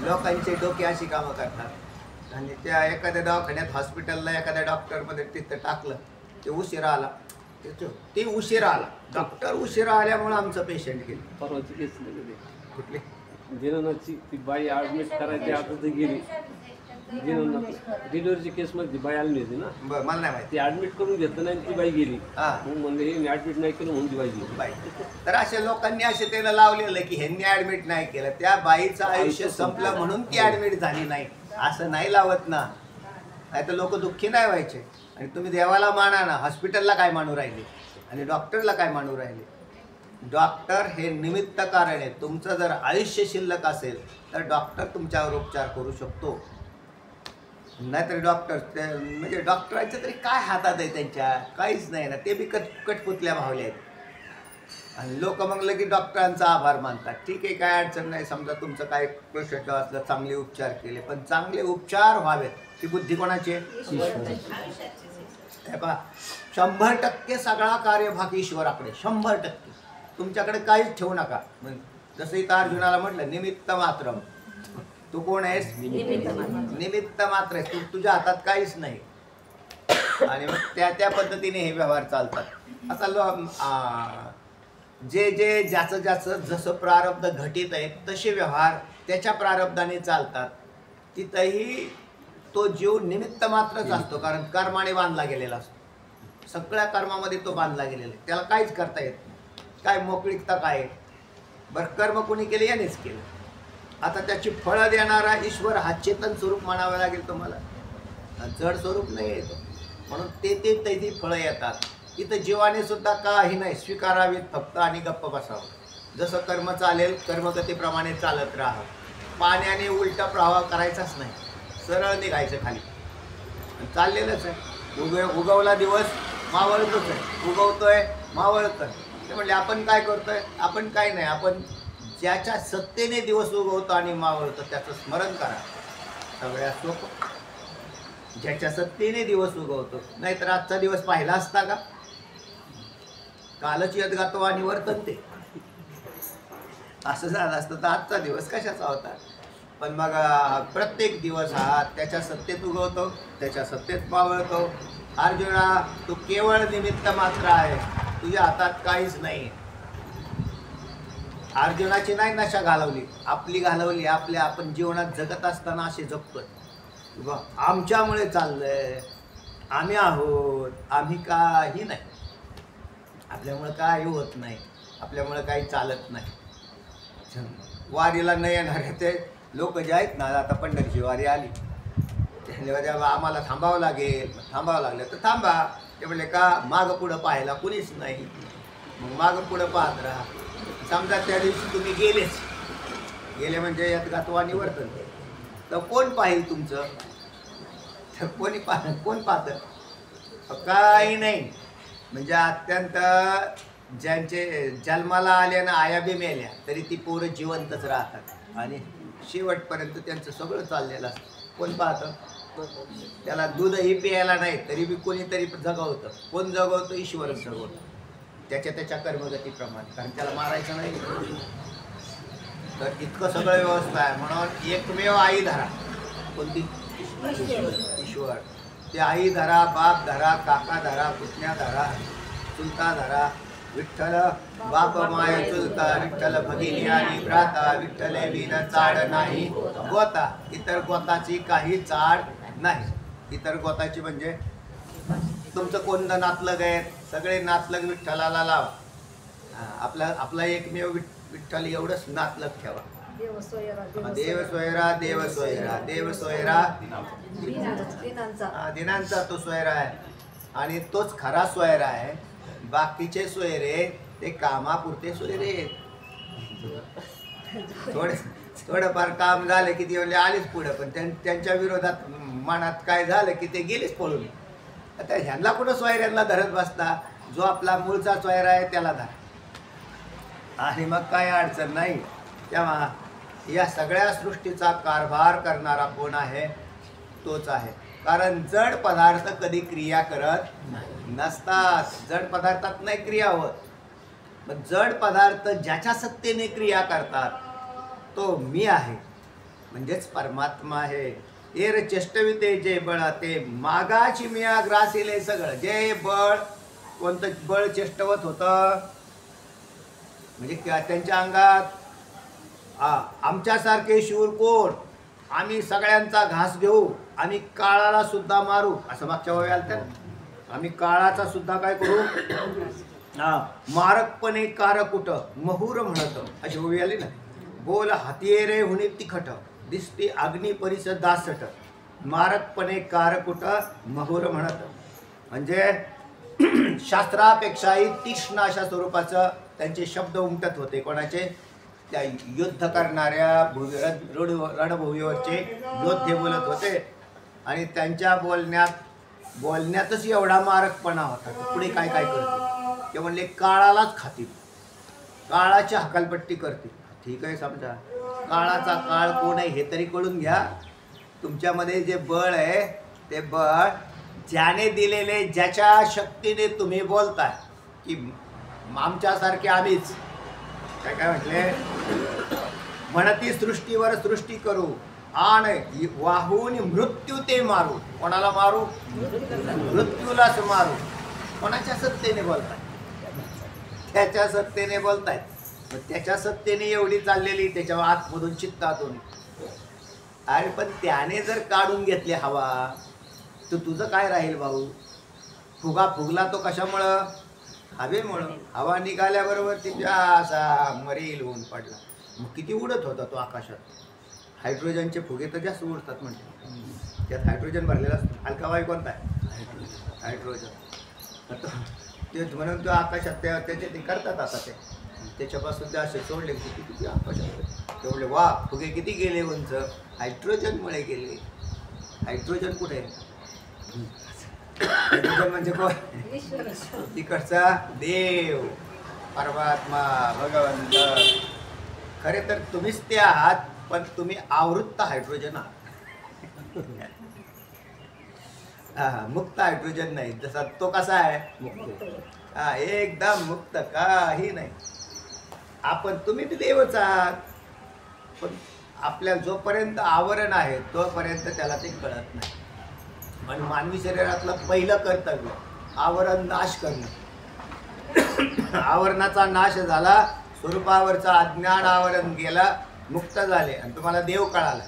लोकांचे डोके अशी कामं करतात. आणि त्या एखाद्या दवाखान्यात हॉस्पिटलला एखाद्या डॉक्टरमध्ये तिथं टाकलं, ते उशिरा आला, ते उशिरा आला, डॉक्टर उशिरा आल्यामुळे आमचं पेशंट गेलं. परवाची केस कुठली जिनाची ती बाई ॲडमिट करायची, आता तर गेली. डिलिव्हरीची केसमध्ये बाई आली होती ना, बरं मला नाही माहिती. ती ॲडमिट करून घेतलं नाही, ती बाई गेली. मग म्हणजे हे ॲडमिट नाही केलं म्हणून ती बाई गेली. तर अशा लोकांनी असे त्याला लावलेलं की ह्यांनी ॲडमिट नाही केलं, त्या बाईचं आयुष्य संपलं म्हणून ती ॲडमिट झाली नाही, असं नाही लावत ना. नाही तर लोक दुःखी नाही व्हायचे. आणि तुम्ही देवाला माना ना, हॉस्पिटलला काय मानू राहिले आणि डॉक्टरला काय मानू राहिले? डॉक्टर हे निमित्त कारण आहे. तुमचं जर आयुष्य शिल्लक असेल तर डॉक्टर तुमच्यावर उपचार करू शकतो. नाहीतर डॉक्टर म्हणजे डॉक्टरांच्या तरी काय हातात आहे? त्यांच्या काहीच नाही ना, ते बी कटपुतल्या भावल्या आहेत. आणि लोक मग लगेच डॉक्टरांचा आभार मानतात. ठीक आहे, काय अडचण नाही, समजा तुमचं काय प्रश्न असलं, चांगले उपचार केले, पण चांगले उपचार व्हावेत ती बुद्धी कोणाची आहे? हे पहा, 100% सगळा कार्यभाग ईश्वराकडे, 100%. तुमच्याकडे काहीच ठेवू नका. जसं इथं अर्जुनाला म्हटलं निमित्त मात्र, तू कोण आहेस? निमित्त मात्र आहेस. तुझ्या हातात काहीच नाही. आणि मग त्या पद्धतीने हे व्यवहार चालतात. आता ज्याचं जसं प्रारब्ध घटित आहे तसे व्यवहार त्याच्या प्रारब्धाने चालतात. तिथंही तो जीव निमित्त मात्रच असतो, कारण कर्माने बांधला गेलेला असतो. सगळ्या कर्मामध्ये तो बांधला गेलेला आहे, त्याला काहीच करता येत नाही. काय मोकळीकता काय? बरं, कर्म कोणी केले? यानेच केलं. आता त्याची फळं देणारा ईश्वर हा चेतन स्वरूप म्हणावं लागेल तुम्हाला, जड स्वरूप नाही येतो. म्हणून ते फळं येतात. इथं जीवाने सुद्धा काही नाही, स्वीकारावीत फक्त आणि गप्प बसावं. जसं कर्म चालेल कर्मगतीप्रमाणे चालत राहावं. पाण्याने उलटा प्रवाह करायचाच नाही, सरळ निघायचं खाली. चाललेलंच आहे. उगवला दिवस मावळतोच आहे, उगवतोय मावळतोय. ते म्हणले आपण काय करतोय? आपण काय नाही, आपण ज्याच्या सत्तेने दिवस उगवतो आणि मावळतो त्याचं स्मरण करा. सगळ्यात सोपं, ज्याच्या सत्तेने दिवस उगवतो. नाहीतर आजचा दिवस पाहिला असता का? कालच यद्गातो आणि वर्तन्ते, असं झालं असतं तर आजचा दिवस कशाचा होता? पण मग प्रत्येक दिवस हा त्याच्या सत्तेत उगवतो, त्याच्या सत्तेत मावळतो. अर्जुना, तू केवळ निमित्त मात्र आहे, तुझ्या हातात काहीच नाही. अर्जुनाची नाही नशा घालवली, आपली घालवली. आपण जीवनात जगत असताना असे जगतोय, आमच्यामुळे चाललंय, आम्ही आहोत, आम्ही काही नाही, आपल्यामुळं काही होत नाही, आपल्यामुळं काही चालत नाही. वारीला न येणारे ते लोक जे आहेत ना, आता पंढरीची वारी आली, आम्हाला थांबावं लागेल. थांबावं लागलं तर थांबा. ते म्हणले का? मागं पुढं पाहायला कुणीच नाही. मग मागं पुढं पाहत राहा. समजा त्या दिवशी तुम्ही गेले म्हणजे यात गातवानी वर्तन, तर कोण पाहिल तुमचं? तर कोण पाहतं? काही नाही. म्हणजे अत्यंत ज्यांचे जन्माला आल्या ना आया बी मेल्या तरी ती पोरं जिवंतच राहतात आणि शेवटपर्यंत त्यांचं सगळं चाललेलं असतं. कोण पाहतं? त्याला दूधही प्यायला नाही तरी बी कोणीतरी जगवतं. कोण जगवतं? ईश्वरच जगवतं, त्याच्या कर्मगतीप्रमाणे, कारण त्याला मारायचं नाही. तर इतकं सगळं व्यवस्था आहे. म्हणून एकमेव आई धरा. कोणती? ईश्वर. ते आई धरा, बाप धरा, काका धरा, पुतण्या धरा, चुलता धरा. विठ्ठल बाप माय चुलता, विठ्ठल भगिनी आणि भ्राता, विठ्ठल विन चाड नाही गोता. इतर गोताची काही चाड नाही. इतर गोताची म्हणजे तुमचं कोणतं नातलग आहे, सगळे नातलग विठ्ठलाला लावा. आपला एकमेव विठ्ठल एवढंच नातलग ठेवा. देव सोयरा, देव सोयरा, देव सोयरा दिनांचा तो सोयरा आहे. आणि तोच खरा सोयरा आहे. बाकीचे सोयरे ते कामापुरते सोयरे. थोडंफार काम झालं की ते म्हणजे आलीच पुढं, पण त्यांच्या विरोधात मनात काय झालं की ते गेलेच पळून. आता ह्यांना कुठं सोयऱ्यांना धरत बसता? जो आपला मूळचा सोयरा आहे त्याला धरा, आणि मग काय अडचण नाही. तेव्हा या सगळ्या सृष्टीचा कारभार करणारा कोण आहे? तोच आहे. कारण जड पदार्थ कधी क्रिया करत नसतात. जड पदार्थात नाही क्रिया होत. मग जड पदार्थ ज्याच्या सत्तेने क्रिया करतात तो मी आहे, म्हणजेच परमात्मा आहे. एर चेष्टविते जे बळ ते मागाची मिया ग्रासिले. सगळं जे बळ, कोणतं बळ चेष्टवत होतं म्हणजे त्यांच्या अंगात आमच्यासारखे शूर कोण? आम्ही सगळ्यांचा घास घेऊ, आम्ही काळाला सुद्धा मारू, असं मागच्या वेळी आलं. आम्ही काळाचा सुद्धा काय करू? मारकपणे कारकुट महुर म्हणत, अशी ओवी आली ना. बोल हातिये रे हुनी तिखट, दिसती अग्नी परिस दासट, मारकपणे कारकुट महुर म्हणत. म्हणजे शास्त्रापेक्षाही तीक्ष्ण अशा स्वरूपाचं त्यांचे शब्द उमटत होते. कोणाचे? त्या युद्ध करणाऱ्या रणभूमीवरचे योद्धे बोलत होते. आणि त्यांच्या बोलण्यातच एवढा मारकपणा होता. पुढे काय काय करते ते म्हणले, काळालाच खातील, काळाची हकालपट्टी करतील. ठीक आहे, समजा काळाचा काळ कोण आहे हे तरी कळून घ्या. तुमच्यामध्ये जे बळ आहे ते बळ ज्याने दिलेले, ज्याच्या शक्तीने तुम्ही बोलताय की आमच्यासारखे आम्हीच काय काय म्हटले, म्हणती सृष्टीवर सृष्टी करू आणि वाहून मृत्यू ते मारू. कोणाला मारू? मृत्यूलाच मारू. कोणाच्या सत्तेने बोलताय? त्याच्या सत्तेने बोलतायत. त्याच्या सत्तेने एवढी चाललेली त्याच्या आतमधून चित्तातून. अरे पण त्याने जर काढून घेतली हवा तर तुझं काय राहील भाऊ? फुगला तो कशामुळं? हवेमुळं. हवा निघाल्याबरोबर तिच्या असा मरील होऊन पडला. मग किती उडत होता तो आकाशात. हायड्रोजनचे फुगे तर जास्त उडतात म्हणते. त्यात हायड्रोजन भरलेला असतो. हलका वायू कोणता आहे? हायड्रोजन. ते म्हणून तो आकाशात त्याचे ते करतात. आता त्याच्यापासून ते असे सोडले की किती आकाशात तेवढे वा फुगे किती गेले उंच, हायड्रोजनमुळे गेले. हायड्रोजन कुठे? हायड्रोजन म्हणजे कोण? तिकडचा देव, परमात्मा, भगवंत. खरे तर तुम्हीच ते आहात, पण तुम्ही आवृत्त हायड्रोजन आहात. मुक्त हायड्रोजन नाही. जसा तो कसा आहे? मुक्त. एकदम मुक्त, काही नाही. आपण तुम्ही ते देवच आहात, पण आपल्या जोपर्यंत आवरण आहे तोपर्यंत त्याला ते कळत नाही. पण मानवी शरीरातलं पहिलं कर्तव्य आवरण नाश करणं. आवरणाचा नाश झाला, स्वरूपावरचं अज्ञान आवरण गेलं, मुक्त झाले आणि तुम्हाला देव कळाला.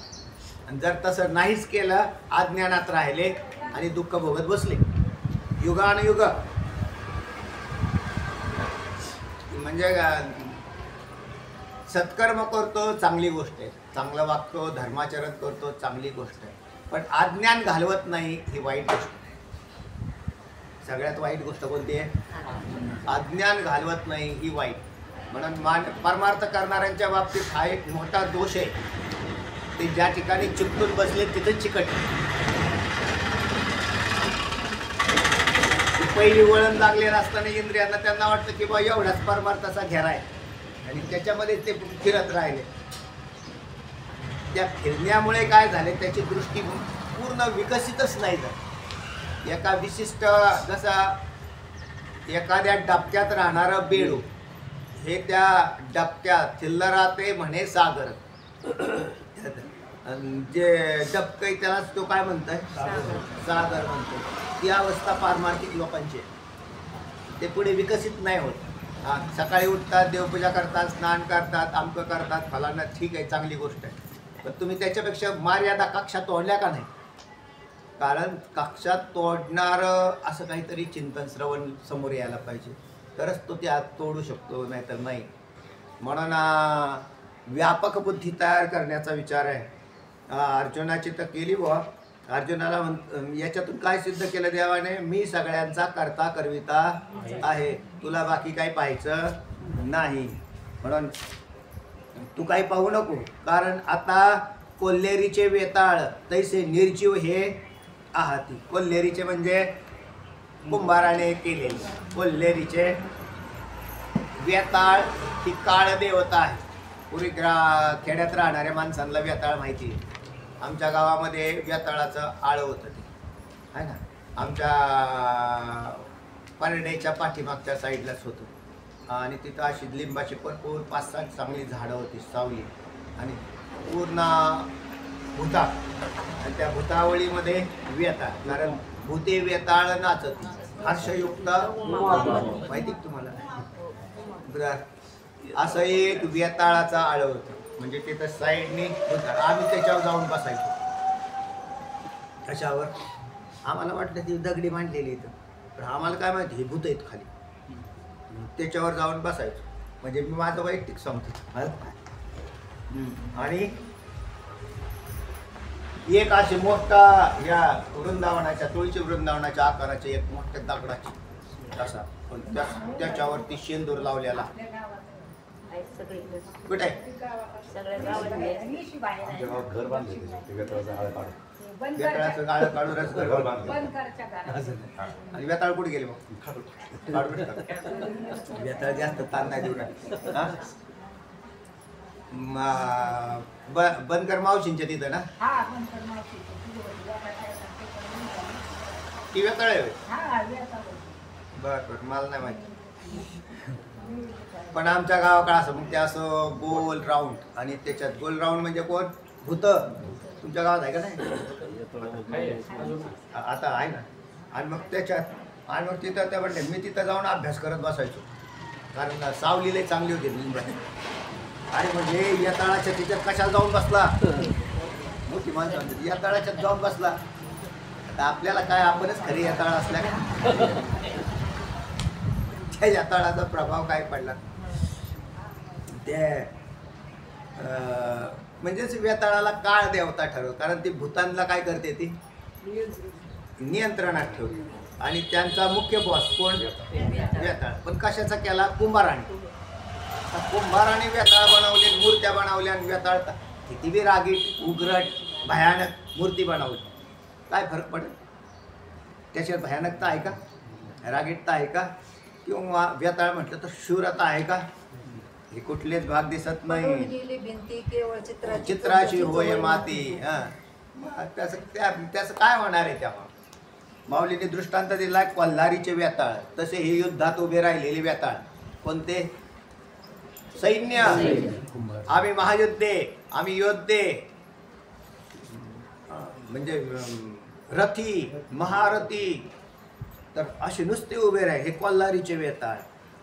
आणि जर तसं नाहीच केलं, अज्ञानात राहिले आणि दुःख भोगत बसले युगानुयुग. म्हणजे सत्कर्म करतो चांगली गोष्ट आहे, चांगलं वागतो, धर्माचरण करतो चांगली गोष्ट आहे, पण अज्ञान घालवत नाही ही वाईट गोष्ट आहे. सगळ्यात वाईट गोष्ट कोणती आहे? अज्ञान घालवत नाही ही वाईट. म्हणून परमार्थ करणाऱ्यांच्या बाबतीत हा एक मोठा दोष आहे. ते ज्या ठिकाणी चिकटून बसले तिथं चिकट. पहिली वळण लागलेलं असताना इंद्रियांना त्यांना वाटतं की बा एवढाच परमार्थाचा घेरा आहे आणि त्याच्यामध्ये ते फिरत राहिले. त्या फिरण्यामुळे काय झाले, त्याची दृष्टी पूर्ण विकसितच नाही झालं. एका विशिष्ट जसा एखाद्या डबक्यात राहणारं बेडू हे त्या डबक्यात थिल्लरा ते म्हणे सागर, जे डबक आहे त्यालाच तो काय म्हणताय सागर म्हणतो. ती अवस्था पारमार्थिक लोकांची, ते पुढे विकसित नाही होत. सकाळी उठतात, देवपूजा करतात, स्नान करतात, आमकं करतात, फलांना, ठीक आहे, चांगली गोष्ट आहे. पण तुम्ही त्याच्यापेक्षा मर्यादा कक्षा तोडल्या का नाही? कारण कक्षा तोडणारं असं काहीतरी चिंतन श्रवण समोर यायला पाहिजे, तरच तो त्या तोडू शकतो, नाहीतर नाही. म्हणून व्यापक बुद्धी तयार करण्याचा विचार आहे. अर्जुनाची तर केली बुवा. अर्जुनाला याच्यातून काय सिद्ध केलं देवाने? मी सगळ्यांचा करता करविता आहे, तुला बाकी काही पाहायचं नाही. म्हणून तू काही पाहू नको. कारण आता कोल्हेरीचे वेताळ तैसे निर्जीव हे आहाती. कोल्हेरीचे म्हणजे कुंभाराने केलेले. कोल्हेरीचे वेताळ ही काळ देवता आहे. पूर्वी खेड्यात राहणाऱ्या माणसांना वेताळ माहिती आहे. आमच्या गावामध्ये वेताळाचं आळं होतं, ते आहे ना, आमच्या परडेच्या पाठीमागच्या साईडलाच होतं. आणि तिथं अशी लिंबाची भरपूर 5-6 चांगली झाडं होती, सावली, आणि पूर्ण भूता, आणि त्या भूतावळीमध्ये वेताळ. कारण भूते वेताळ नाचत, हर्षयुक्त माहिती तुम्हाला. असं एक वेताळाचं आळं होतं. म्हणजे तिथं साईडने आम्ही त्याच्यावर जाऊन बसायचो. त्याच्यावर आम्हाला वाटलं ती दगडी मांडलेली इथं, पण आम्हाला काय माहिती हे भूत आहेत खाली. त्याच्यावर जाऊन बसायचो. म्हणजे मी माझं वैयक्तिक सांगतो. आणि एक असे मोठा या वृंदावनाच्या, तुळशी वृंदावनाच्या आकाराचे एक मोठ्या दगडाची असा, पण त्याच्यावरती शेंदूर लावलेला. कुठे घर बांधले, वेताळाचं गाळं काढूनच घर बांधलं. आणि वेताळ कुठे गेले मग? वेताळ जास्त ताण नाही देऊ. बनकर मावशींच्या तिथं ना ती वेताळ आहे. बरं, मला नाही माहिती. पण आमच्या गावाकडे असं मग ते असं गोल राऊंड, आणि त्याच्यात गोल राऊंड म्हणजे कोण? भूत. तुमच्या गावात आहे का नाही? आता आहे ना. आणि मग त्याच्यात, आणि मग तिथं त्या म्हणते मी तिथं जाऊन अभ्यास करत बसायचो, कारण सावलीला चांगली होती लिंबाची. आणि म्हणजे या तळाच्या तिच्यात कशाला जाऊन बसला? मोठी माणसं म्हणते या तळाच्यात जाऊन बसला. आता आपल्याला काय, आपणच खरी या तळ असल्या का? त्या या तळाचा प्रभाव काय पडला ते म्हणजेच वेताळाला काळ देवता ठरव. कारण ती भूतांना काय करते, ती नियंत्रणात ठेवते. आणि त्यांचा मुख्य बॉस कोण? वेताळ. पण कशाचा केला? कुंभाराने. कुंभाराने वेताळ बनवले, मूर्त्या बनवल्या. आणि वेताळ किती बी रागीट, उग्रट, भयानक मूर्ती बनवली, काय फरक पडेल? त्याच्यात भयानकता आहे का? रागीटता आहे का? किंवा वेताळ म्हटलं तर शूरता आहे का? हे कुठलेच भाग दिसत नाही. चित्राची होय माती. त्याचं काय होणार आहे? तेव्हा माऊलीने दृष्टांत दिला कोल्हारीचे वेताळ. तसे हे युद्धात उभे राहिलेले वेताळ कोणते? सैन्य. आम्ही महायुद्धे, आम्ही योद्धे, म्हणजे रथी, महारथी. तर असे नुसते उभे राहिले हे कोल्हारीचे वेताळ.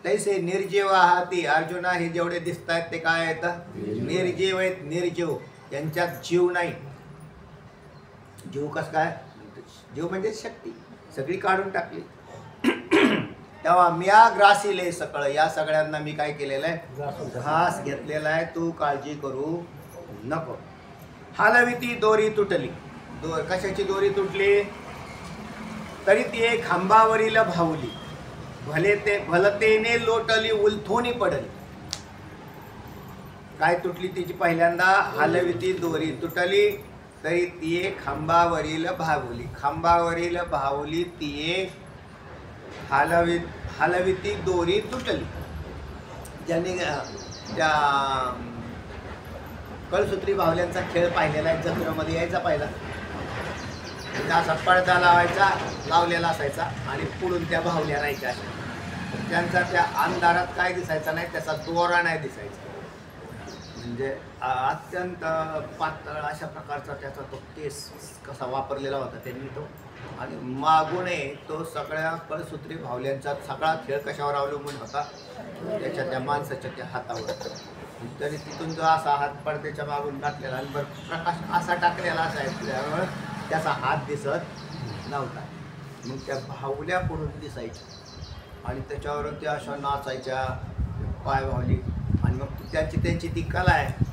तैसे निर्जीव आहाती. अर्जुना हे जेवढे दिसत आहेत ते काय आहेत? निर्जीव आहेत. निर्जीव, त्यांच्यात जीव नाही. जीव कसं काय? जीव म्हणजे शक्ती सगळी काढून टाकली. तेव्हा म्या ग्रासीले सकळ, या सगळ्यांना मी काय केलेलं आहे? घास घेतलेला आहे. तू काळजी करू नको. हालविती दोरी तुटली. कशाची दोरी तुटली? तरी ती एक खांबावरील भावली. भलतेने लोटली, उलथोनी पडली. काय तुटली तिची? पहिल्यांदा हालविती दोरी तुटली, तरी ती एक खांबावरील भावली. खांबावरील भावली ती एक हालविती दोरी तुटली. ज्यांनी त्या कळसूत्री बाहुल्यांचा खेळ पाहिलेला आहे, जत्रेमध्ये यायचा पाहिला. म्हणजे असा पडदा लावायचा, लावलेला असायचा आणि पुढून त्या बाहुल्या राहायच्या अशा. त्यांचा त्या अंधारात काय दिसायचा नाही, त्याचा दोरा नाही दिसायचा. म्हणजे अत्यंत पातळ अशा प्रकारचा त्याचा तो केस कसा वापरलेला होता त्यांनी तो. आणि मागूनही तो सगळ्या कळसूत्री भावल्यांचा सगळा खेळ कशावर अवलंबून होता, त्याच्या त्या माणसाच्या त्या हातावर. तरी तिथून जो असा हात पडद्याच्या मागून टाकलेला आणि बरं प्रकाश असा टाकलेला असायच्यामुळं त्याचा हात दिसत नव्हता. मग त्या भावल्या पुढून दिसायच्या आणि त्याच्यावरून त्या अशा नाचायच्या, पाय भावली. आणि मग त्यांची ती कला आहे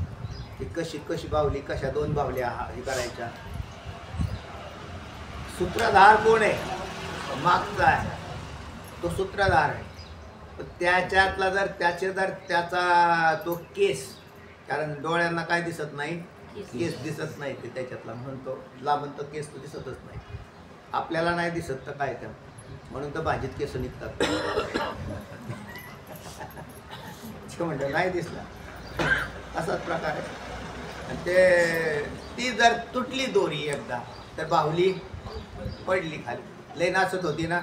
की कशी बावली, कशा दोन बावल्या हे करायच्या. सूत्रधार कोण आहे? मागचा आहे तो सूत्रधार आहे. त्याच्यातला जर त्याचा तो केस, कारण डोळ्यांना काय दिसत नाही, केस दिसत नाही ते त्याच्यातला, म्हणून तो लांबून तो केस तो दिसतच नाही. आपल्याला नाही दिसत तर काय, त्या म्हणून तर भाजीत केस निघतात. म्हणलं नाही दिसला, असाच प्रकार आहे. आणि ती जर तुटली दोरी एकदा तर बाहुली पडली खाली. लय नाचत होती ना,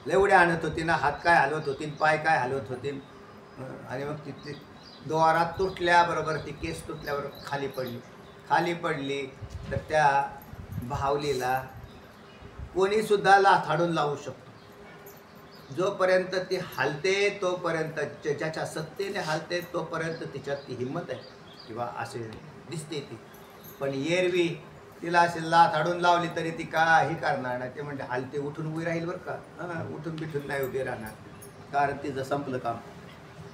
लय उड्या आणत होती ना, हात काय हलवत होती, पाय काय हलवत होती. आणि मग ती दोरा तुटल्याबरोबर, ती केस तुटल्याबरोबर खाली पडली तर त्या बाहुलीला कोणीसुद्धा लाथाडून लावू शकतो. जोपर्यंत ती हलते तोपर्यंत, ज्याच्या सत्तेने हलते तोपर्यंत तिच्यात ती हिंमत आहे किंवा असे दिसते ती. पण एरवी तिला असे लाथाडून लावली तरी ती काही करणार नाही. ते म्हणजे हलते, उठून उभी राहील बरं का, उठून बिठून नाही उभी राहणार, कारण तिचं संपलं काम.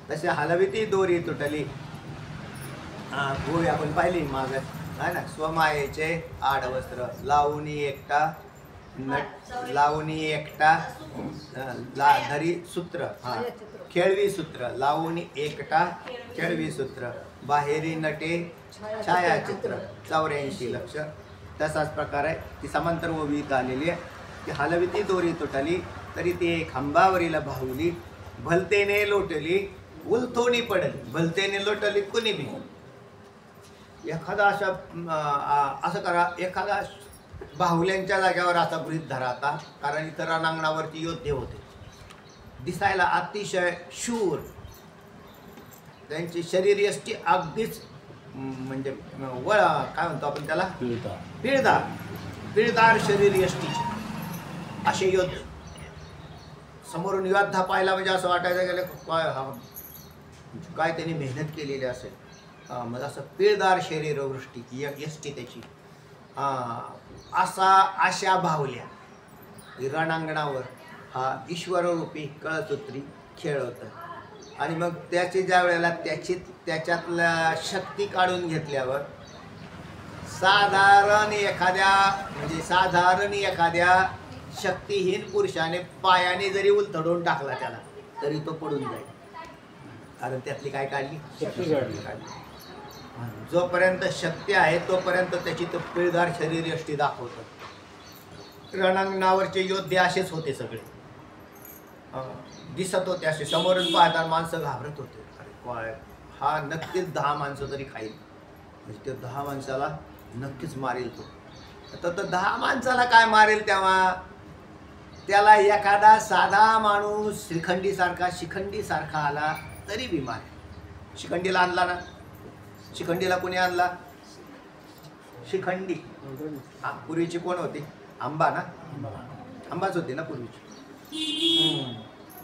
तसे हलवी ती दोरी तुटली. गोवी आपण पाहिली मागत आहे ना, स्वमायेचे आडवस्त्र लावणी एकटा लावणी एकटा धरी सूत्र, खेळवी सूत्र, लावणी एकटा खेळवी सूत्र, बाहेरी नटे छायाचित्र 84 लक्ष. तसाच प्रकार आहे. ती समांतर ओवी आलेली आहे. ती हलवी ती दोरी तुटली तरी ती खांबावरील बाहुली, भलतेने लोटली उलथोनी पडली. भलतेने लोटली कुणी बी. एखादा असं करा, एखादा बाहुल्यांच्या जाग्यावर असा गृहीत धरा आता, कारण इतर रणांगणावरती योद्धे होते, दिसायला अतिशय शूर, त्यांची शरीरयष्टी अगदीच म्हणजे काय म्हणतो आपण त्याला, पिळदार शरीरयष्टीचे असे योद्धे. समोरून योद्धा पाहिला म्हणजे असं वाटायचं गेलं काय त्यांनी मेहनत केलेली असेल. मग असं पिळदार शरीरवृष्टी यष्टी त्याची. अशा बाहुल्या रणांगणावर हा ईश्वररूपी कळसूत्री खेळ होता. आणि मग त्याची ज्या वेळेला त्याच्यातल्या शक्ती काढून घेतल्यावर साधारण एखाद्या शक्तिहीन पुरुषाने पायाने जरी उलथडून टाकला त्याला तरी तो पडून जाईल, कारण त्यातली काय काढली, शक्ती काढली. जोपर्यंत शक्ती आहे तोपर्यंत त्याची तो पिळदार शरीरयष्टी दाखवतो. रणांगणावरचे योद्धे असेच होते सगळे, दिसत होते असे. समोरून पाहता माणसं घाबरत होते, अरे काय हा नक्कीच 10 माणसं तरी खाईल, म्हणजे ते 10 माणसाला नक्कीच मारेल तो. तर 10 माणसाला काय मारेल, तेव्हा त्याला एखादा साधा माणूस शिखंडीसारखा आला तरी बी मारेल. शिखंडीला आणला ना, शिखंडीला कोणी आणला, शिखंडी पूर्वीची कोण होती, आंबा ना, आंबाच होती ना पूर्वीची.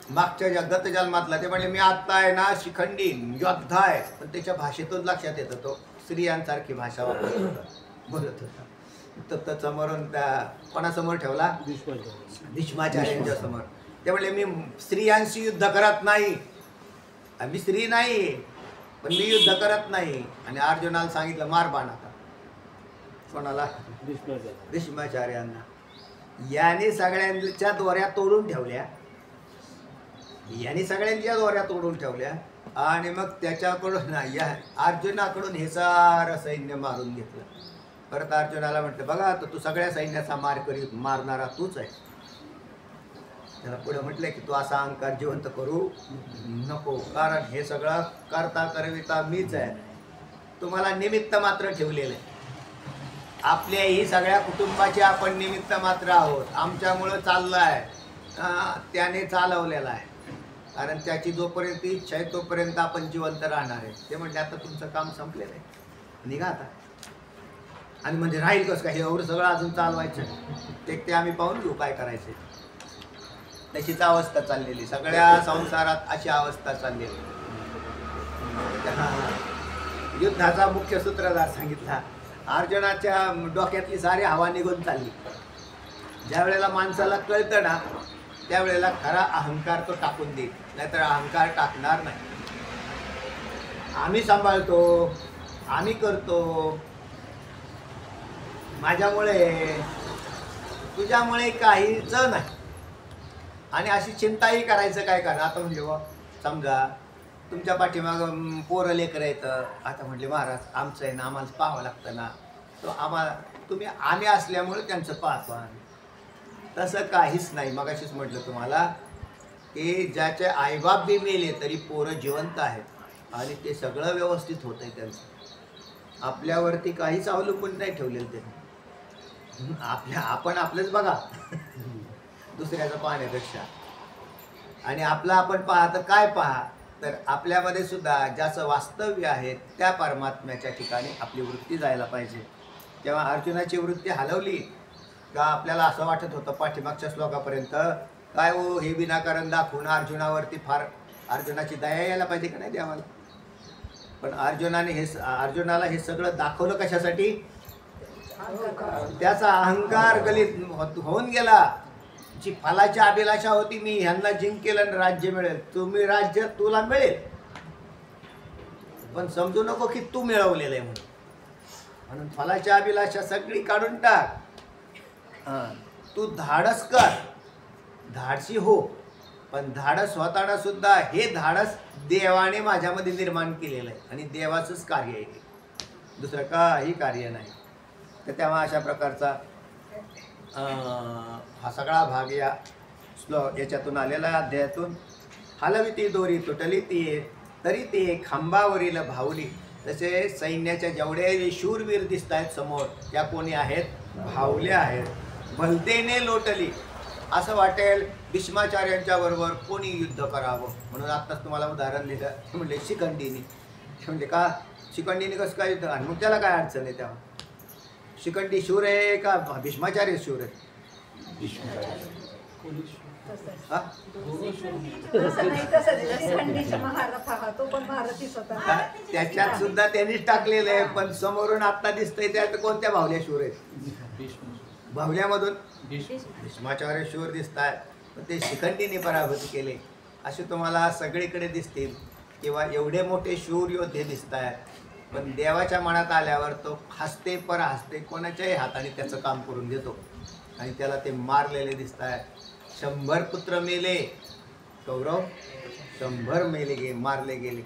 मागच्या गत जन्मातला ते म्हणजे मी आत्ता आहे ना शिखंडी योद्धा आहे, पण त्याच्या भाषेतून लक्षात येतं तो स्त्रियांसारखी भाषा बोलत होता. तर समोरून त्या कोणासमोर ठेवला, भीष्माचार्यांच्या समोर. ते म्हणले मी स्त्रियांशी युद्ध करत नाही, मी स्त्री नाही, पण मी युद्ध करत नाही. आणि अर्जुनाला सांगितलं मार बाण आता. कोणाला, भीष्माचार्यांना. याने सगळ्यांच्या दोऱ्या तोडून ठेवल्या, आणि मग त्याच्याकडून अर्जुनाकडून हे सारं सैन्य मारून घेतलं. परत अर्जुनाला म्हटलं बघा तू सगळ्या सैन्याचा मारणारा तूच आहे. त्याला पुढे म्हटलं की तू असा अहंकार जिवंत करू नको, कारण हे सगळं करता करविता मीच आहे, तुम्हाला निमित्त मात्र ठेवलेलं आहे. आपल्या ही सगळ्या कुटुंबाचे आपण निमित्त मात्र आहोत. आमच्यामुळं चाललं आहे, त्याने चालवलेला आहे. कारण त्याची जोपर्यंत इच्छा आहे तोपर्यंत आपण जिवंत राहणार आहे. ते म्हणजे आता तुमचं काम संपलेलं आहे, निघा आता. आणि म्हणजे राहील कसं काय, एवढं सगळं अजून चालवायचं ते आम्ही पाहून घेऊ काय करायचं. तशीच अवस्था चाललेली सगळ्या संसारात, अशी अवस्था चाललेली. युद्धाचा मुख्य सूत्रधार सांगितला. अर्जुनाच्या डोक्यातली सारी हवा निघून चालली. ज्या वेळेला माणसाला कळतं ना, त्यावेळेला खरा अहंकार तो टाकून देईल, नाहीतर अहंकार टाकणार नाही. आम्ही सांभाळतो, आम्ही करतो, माझ्यामुळे तुझ्यामुळे काहीच नाही. आणि अशी चिंताही करायचं काय कारण. आता म्हणजे समजा तुमच्या पाठीमागं पोरं लेकरं येतं. आता म्हटले महाराज आमचं आहे ना, आम्हाला पाहावं लागतं ना, तो आम्ही असल्यामुळे त्यांचं पाहतो. तसं काहीच नाही. मगाशीच म्हटलं तुम्हाला की ज्याचे आईबाप बी मेले तरी पोरं जिवंत आहेत आणि ते सगळं व्यवस्थित होत आहे त्यांचं. आपल्यावरती काहीच अवलंबून नाही ठेवलेलं त्यांनी. आपण आपलंच बघा दुसऱ्याचं पाहण्यापेक्षा. आणि आपलं आपण पहा तर काय पहा, तर आपल्यामध्ये सुद्धा ज्याचं वास्तव्य आहे त्या परमात्म्याच्या ठिकाणी आपली वृत्ती जायला पाहिजे. तेव्हा अर्जुनाची वृत्ती हलवली का आपल्याला असं वाटत होतं पाठीमागच्या श्लोकापर्यंत, काय हो हे विनाकारण दाखवून अर्जुनावरती फार अर्जुनाची दया यायला पाहिजे का नाही देवाला. पण अर्जुनाला हे सगळं दाखवलं कशासाठी, त्याचा अहंकार गलित होऊन गेला. जी फलाची अभिलाषा होती, मी ह्यांना जिंकेल आणि राज्य मिळेल, तुम्ही राज्य तुला मिळेल, पण समजू नको की तू मिळवलेलं आहे म्हणून फलाची अभिलाषा सगळी काढून टाक. तू धाडस कर, धाडसी हो, पण धाडस होताना सुद्धा हे धाडस देवाने माझ्यामध्ये निर्माण केलेलं आहे आणि देवाचंच कार्य आहे, दुसरं काही कार्य नाही. तर तेव्हा अशा प्रकारचा हा सगळा भाग याच्यातून आलेला अध्यायातून. हलवी ती दोरी तुटली ती तरी ते खांबावरील भावली. तसे सैन्याच्या जेवढे शूरवीर दिसत आहेत समोर, त्या कोणी आहेत, भावल्या आहेत. भलतेने लोटली, असं वाटेल भीष्माचार्यांच्या बरोबर कोणी युद्ध करावं. म्हणून आत्ताच तुम्हाला उदाहरण दिलं, म्हणले शिखंडीने. म्हणजे का शिखंडीने कसं काय युद्ध, आणि मग त्याला काय अडचण आहे. तेव्हा शिखंडी शूर आहे का भीष्माचार्य शूर आहे? त्याच्यात सुद्धा त्यांनीच टाकलेलं आहे, पण समोरून आता दिसतंय त्यात कोणत्या भावल्या शूर आहेत? भावल्यामधून भीष्माचार्य शूर दिसत आहेत, पण ते शिखंडीने पराभूत केले असे तुम्हाला सगळीकडे दिसतील. किंवा एवढे मोठे शूर योद्धे दिसत आहेत, पण देवाच्या मनात आल्यावर तो हसते पर हसते, कोणाच्याही हाताने त्याचं काम करून देतो. आणि त्याला ते मारलेले दिसत आहेत. 100 पुत्र मेले कौरव, 100 मेले मारले गेले.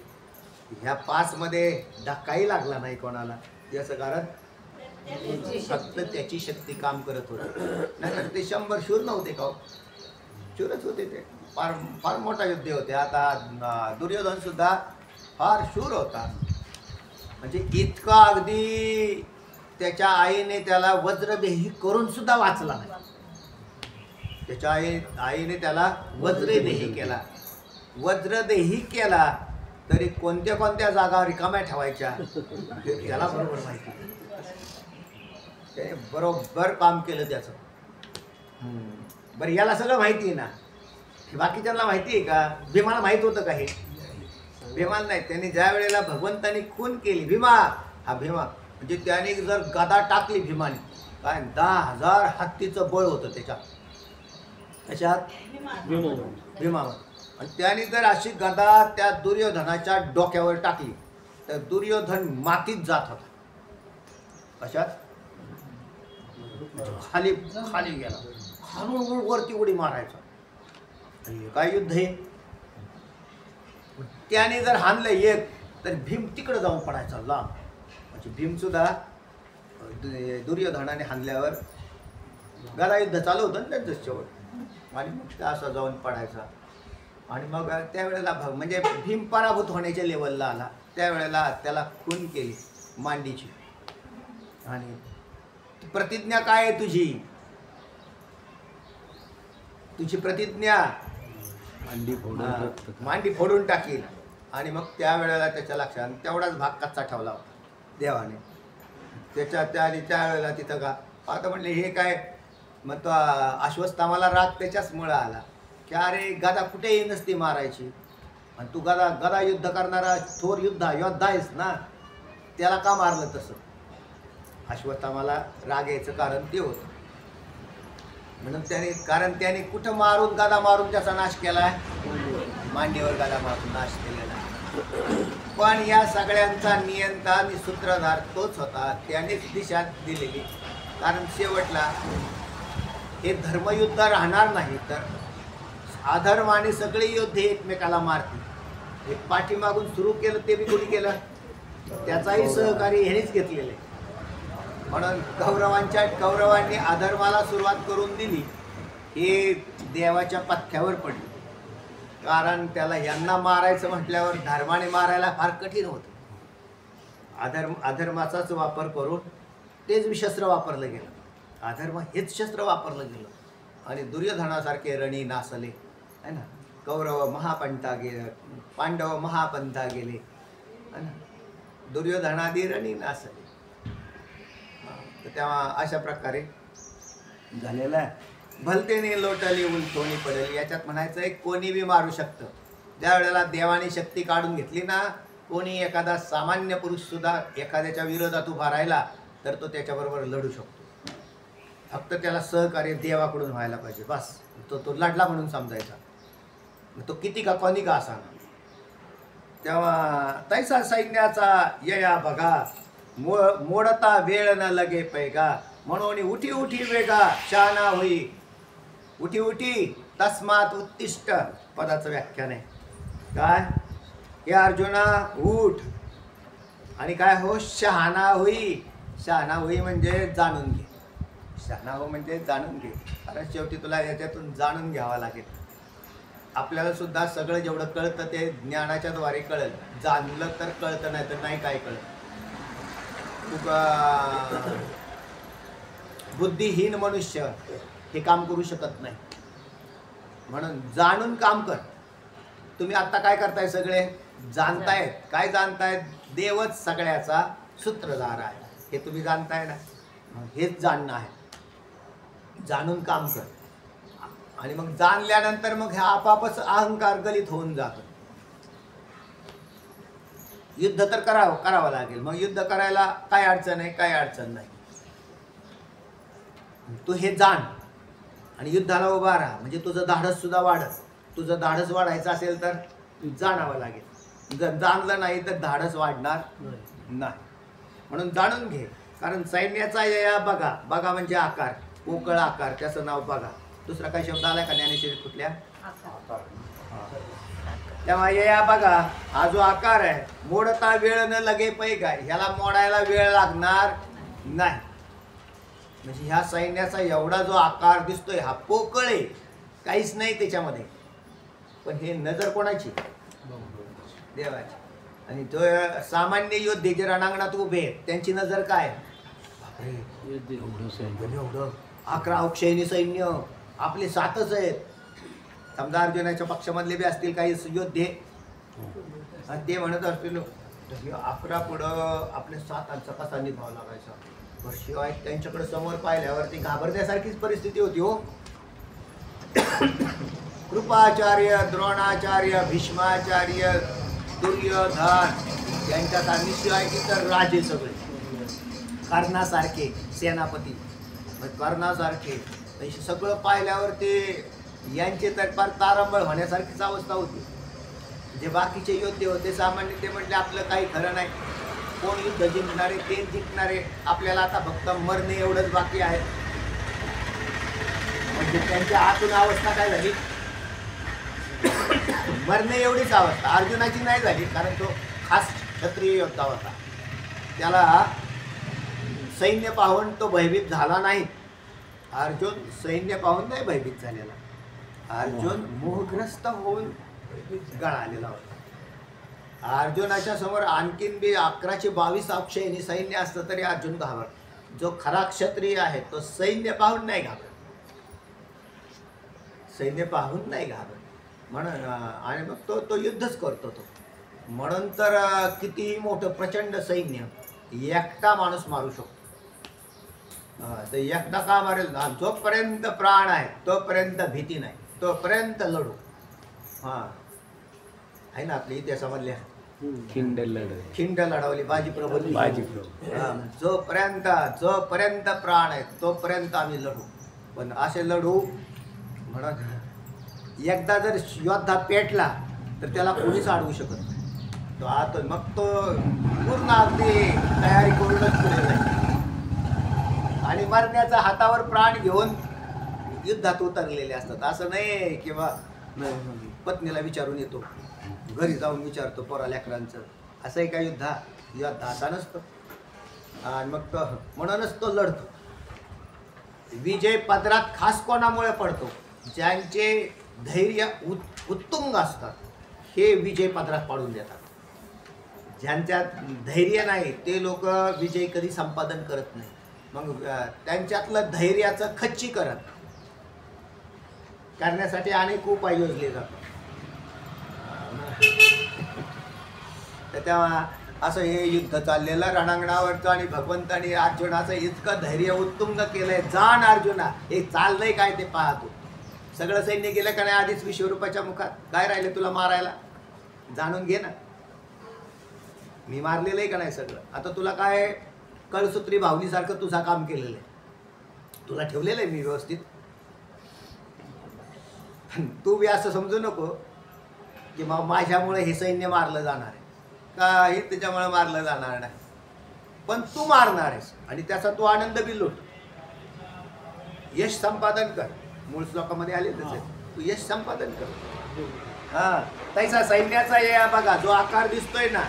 ह्या 5 मध्ये धक्काही लागला नाही कोणाला. याचं कारण फक्त त्याची शक्ती काम करत होती. नाहीतर ते 100 शूर नव्हते का, शूरच होते ते. फार फार मोठा युद्ध होते. आता दुर्योधन सुद्धा फार शूर होता. म्हणजे इतका अगदी त्याच्या आईने त्याला वज्रदेही करून सुद्धा वाचला नाही. त्याच्या आईने त्याला वज्रदेही केला. वज्रदेही केला तरी कोणत्या कोणत्या जागा रिकाम्या ठेवायच्या त्याला बरोबर माहिती. त्याने बरोबर काम केलं त्याचं. बरं, याला सगळं माहिती आहे ना, बाकीच्यांना माहिती आहे का? भीमाला माहीत होतं का हे? भीमाला नाही. त्याने ज्या वेळेला भगवंतानी खून केली, भीमा म्हणजे त्याने जर गदा टाकली भीमाने, काय 10,000 हत्तीचं बळ होतं त्याच्यात, भीमावर. आणि त्याने जर अशी गदा त्या दुर्योधनाच्या डोक्यावर टाकली तर दुर्योधन मातीत जात होता. कशात? खाली गेला, खालून वरती उडी मारायचा. काय युद्ध आहे? त्याने जर हाणलं एक तर भीम तिकडे जाऊन पडायचा लांब. म्हणजे भीम सुद्धा दुर्योधनाने हाणल्यावर गदा युद्ध चालू होतं ना त्यांचं शेवट, आणि मग असं जाऊन पडायचा. आणि मग त्यावेळेला म्हणजे भीम पराभूत होण्याच्या लेवलला आला. त्यावेळेला त्याला खून केली मांडीची. आणि प्रतिज्ञा काय आहे तुझी? तुझी प्रतिज्ञा मांडी फोडून टाकील. आणि मग त्यावेळेला त्याच्या लक्षात तेवढाच भाग कच्चा ठेवला होता देवाने त्यावेळेला तिथं का आता म्हणले हे काय. मग तो अश्वत्थामाला राग त्याच्याचमुळं आला की अरे गदा कुठेही नसती मारायची आणि तू गदा युद्ध करणारा थोर योद्धा आहेस ना, त्याला का मारलं तसं. अश्वत्थामाला राग यायचं कारण ते होतं. म्हणून त्याने कुठं मारून गदा मारून त्याचा नाश केलाय, मांडीवर गदा मारून नाश केलेला. पण या सगळ्यांचा नियंता आणि सूत्रधार तोच होता, त्यानेच दिशा दिलेली. कारण शेवटला हे धर्मयुद्ध राहणार नाही तर अधर्माने सगळे योद्धे एकमेकाला मारतील. हे पाठीमागून सुरू केलं ते बी कोणी केलं, त्याचाही सहकारी ह्यानेच घेतलेले. म्हणून कौरवांनी अधर्माला सुरुवात करून दिली, हे देवाच्या पथ्यावर पडली. कारण त्याला यांना मारायचं म्हटल्यावर धर्माने मारायला फार कठीण होतं. अधर्माचाच वापर करून तेच शस्त्र वापरलं गेलं. अधर्म हेच शस्त्र वापरलं गेलं आणि दुर्योधनासारखे रणी नासले है ना. कौरव महापंथा गेले, पांडव महापंथा गेले है ना, दुर्योधनादी रणी नासले. तर तेव्हा अशा प्रकारे झालेलं आहे. भलतेने लोटली उलटोणी पडेल. याच्यात म्हणायचं आहे कोणी बी मारू शकतं. ज्या वेळेला देवाने शक्ती काढून घेतली ना, कोणी एखादा सामान्य पुरुष सुद्धा एखाद्याच्या विरोधात उभा राहिला तर तो त्याच्याबरोबर लढू शकतो. फक्त त्याला सहकार्य देवाकडून व्हायला पाहिजे, बस. तो लढला म्हणून समजायचा, तो किती का कोणी का असा. तेव्हा तैसा सैन्याचा यया बघा, मोडता वेळ न लगे पैगा. म्हणून उठी उठी वेगा शहाणा होई. उठी उठी तस्मात उत्तिष्ठ पदाचं व्याख्यान आहे. काय हे अर्जुना उठ आणि काय हो शहाणा होई. शहाणा होई म्हणजे जाणून घे. शहाणा हो म्हणजे जाणून घे. कारण शेवटी तुला याच्यातून जाणून घ्यावं लागेल. आपल्याला सुद्धा सगळं जेवढं कळतं ते ज्ञानाच्या द्वारे कळेल. जाणलं तर कळतं, नाही तर नाही काय कळत. बुद्धिहीन मनुष्य हे काम करू शकत नाही. म्हणून जाणून काम कर. तुम्ही आता काय करताय, सगळे जाणतायत. काय जाणतायत? देवच सगळ्याचा सूत्रधार आहे हे तुम्ही जाणताय ना. हेच जाणणं आहे. जाणून काम कर. आणि मग जाणल्यानंतर मग हे आपापच अहंकार गलित होऊन जातो. युद्ध तर करावं लागेल. मग युद्ध करायला काय अडचण आहे? काय अडचण नाही. तू हे जाण आणि युद्धाला उभा राहा. म्हणजे तुझं धाडस सुद्धा वाढत. तुझं धाडस वाढायचं असेल तर जाणावं लागेल. जर जाणलं नाही तर धाडस वाढणार नाही. म्हणून जाणून घे. कारण सैन्याचा यया बघा. बघा म्हणजे आकार, पोकळ आकार, त्याचं नाव बघा. दुसरा काही शब्द आलाय का ज्ञानेश्वरी कुठल्या? तेव्हा यया बघा हा जो आकार आहे, मोडता वेळ न लगे पैगा. ह्याला मोडायला वेळ लागणार नाही. म्हणजे ह्या सैन्याचा एवढा जो आकार दिसतोय हा पोकळ आहे, काहीच नाही त्याच्यामध्ये. पण हे नजर कोणाची? देवाची. आणि जो सामान्य योद्धे जे रणांगणात उभे आहेत त्यांची नजर काय? एवढं 11 अक्षयनी सैन्य, आपले 7च आहेत. समजा अर्जुनाच्या पक्षामधले बी असतील काही योद्धे आणि ते म्हणत असतील 11 पुढं आपले 7 कसा निभाव लागायचा. शिवाय त्यांच्याकडे समोर पाहिल्यावरती घाबरण्यासारखीच परिस्थिती होती हो. कृपाचार्य, द्रोणाचार्य, भीष्माचार्य, दुर्योधन यांच्यासारखी शिवाय तर राजे सगळे कर्णासारखे सेनापती, कर्णासारखे सगळं पाहिल्यावर ते यांचे तर फार तारंबळ होण्यासारखीच अवस्था होती. जे बाकीचे योद्धे होते सामान्य ते म्हटले आपलं काही खरं नाही. कोण युद्ध जिंकणारे ते जिंकणारे, आपल्याला आता फक्त मरणे एवढंच बाकी आहे. म्हणजे त्यांच्या आतून अवस्था काय झाली? मरणे एवढीच अवस्था. अर्जुनाची नाही झाली कारण तो खास क्षत्रिय योद्धा होता. त्याला सैन्य पाहून तो भयभीत झाला नाही. अर्जुन सैन्य पाहून नाही भयभीत झालेला. अर्जुन मोहग्रस्त होऊन गळालेला होता. अर्जुनाच्या समोर आणखीन बी 1122 अक्षयनी सैन्य असतं तरी अर्जुन घाबरला. जो खरा क्षत्रिय आहे तो सैन्य पाहून नाही घाबरत, सैन्य पाहून नाही घाबरत म्हणून आणि मग तो तो युद्धच करतो तो. म्हणून तर कितीही मोठं प्रचंड सैन्य एकटा माणूस मारू शकतो. तर एकटा का मारेल? जोपर्यंत प्राण आहे तोपर्यंत भीती नाही, तोपर्यंत लढू. हां आहे ना आपल्या इतिहासामधल्या खिंड लढ, खिंड लढवली बाजीप्रभू. जोपर्यंत प्राण आहे तोपर्यंत आम्ही लढू. पण असे लढू म्हणत एकदा जर योद्धा पेटला तर त्याला कोणीच अडवू शकत नाही. तो आता मग तो पूर्ण अगदी तयारी करूनच पुढे जाईल आणि मरण्याचा हातावर प्राण घेऊन युद्धात उतरलेले असतात. असं नाही किंवा पत्नीला विचारून येतो, घरी जाऊन विचारतो पोरा लेकरांचं, असंही काय युद्ध असा नसतो. आणि मग तो म्हणूनच तो लढतो. विजय पदरात खास कोणामुळे पडतो? ज्यांचे धैर्य उत्तुंग असतात हे विजय पदरात पाडून देतात. ज्यांच्यात धैर्य नाही ते लोक विजय कधी संपादन करत नाही. मग त्यांच्यातलं धैर्याचं खच्चीकरण करण्यासाठी अनेक उपाय योजले जातात. तर तेव्हा असं हे युद्ध चाललेलं रणांगणावरचं आणि भगवंतानी अर्जुनाचं इतकं धैर्य उत्तुंग केलंय. जाण अर्जुना, हे चाललंय काय ते पाहतो. सगळं सैन्य गेलं का नाही आधीच विश्वरूपाच्या मुखात, काय राहिले तुला मारायला? जाणून घे ना, मी मारलेलं आहे का नाही सगळं. आता तुला काय कळसूत्री भावलीसारखं तुझा काम केलेलं आहे, तुला ठेवलेलं आहे मी व्यवस्थित. तू बी असं समजू नको की मग माझ्यामुळे हे सैन्य मारलं जाणार आहे, काही त्याच्यामुळे मारलं जाणार नाही. पण तू मारणार आहेस आणि त्याचा तू आनंद बी लुट, यश संपादन कर. मूळ श्लोकामध्ये आले तसे तू यश संपादन कर. हा तैसा सैन्याचा या बघा जो आकार दिसतोय ना,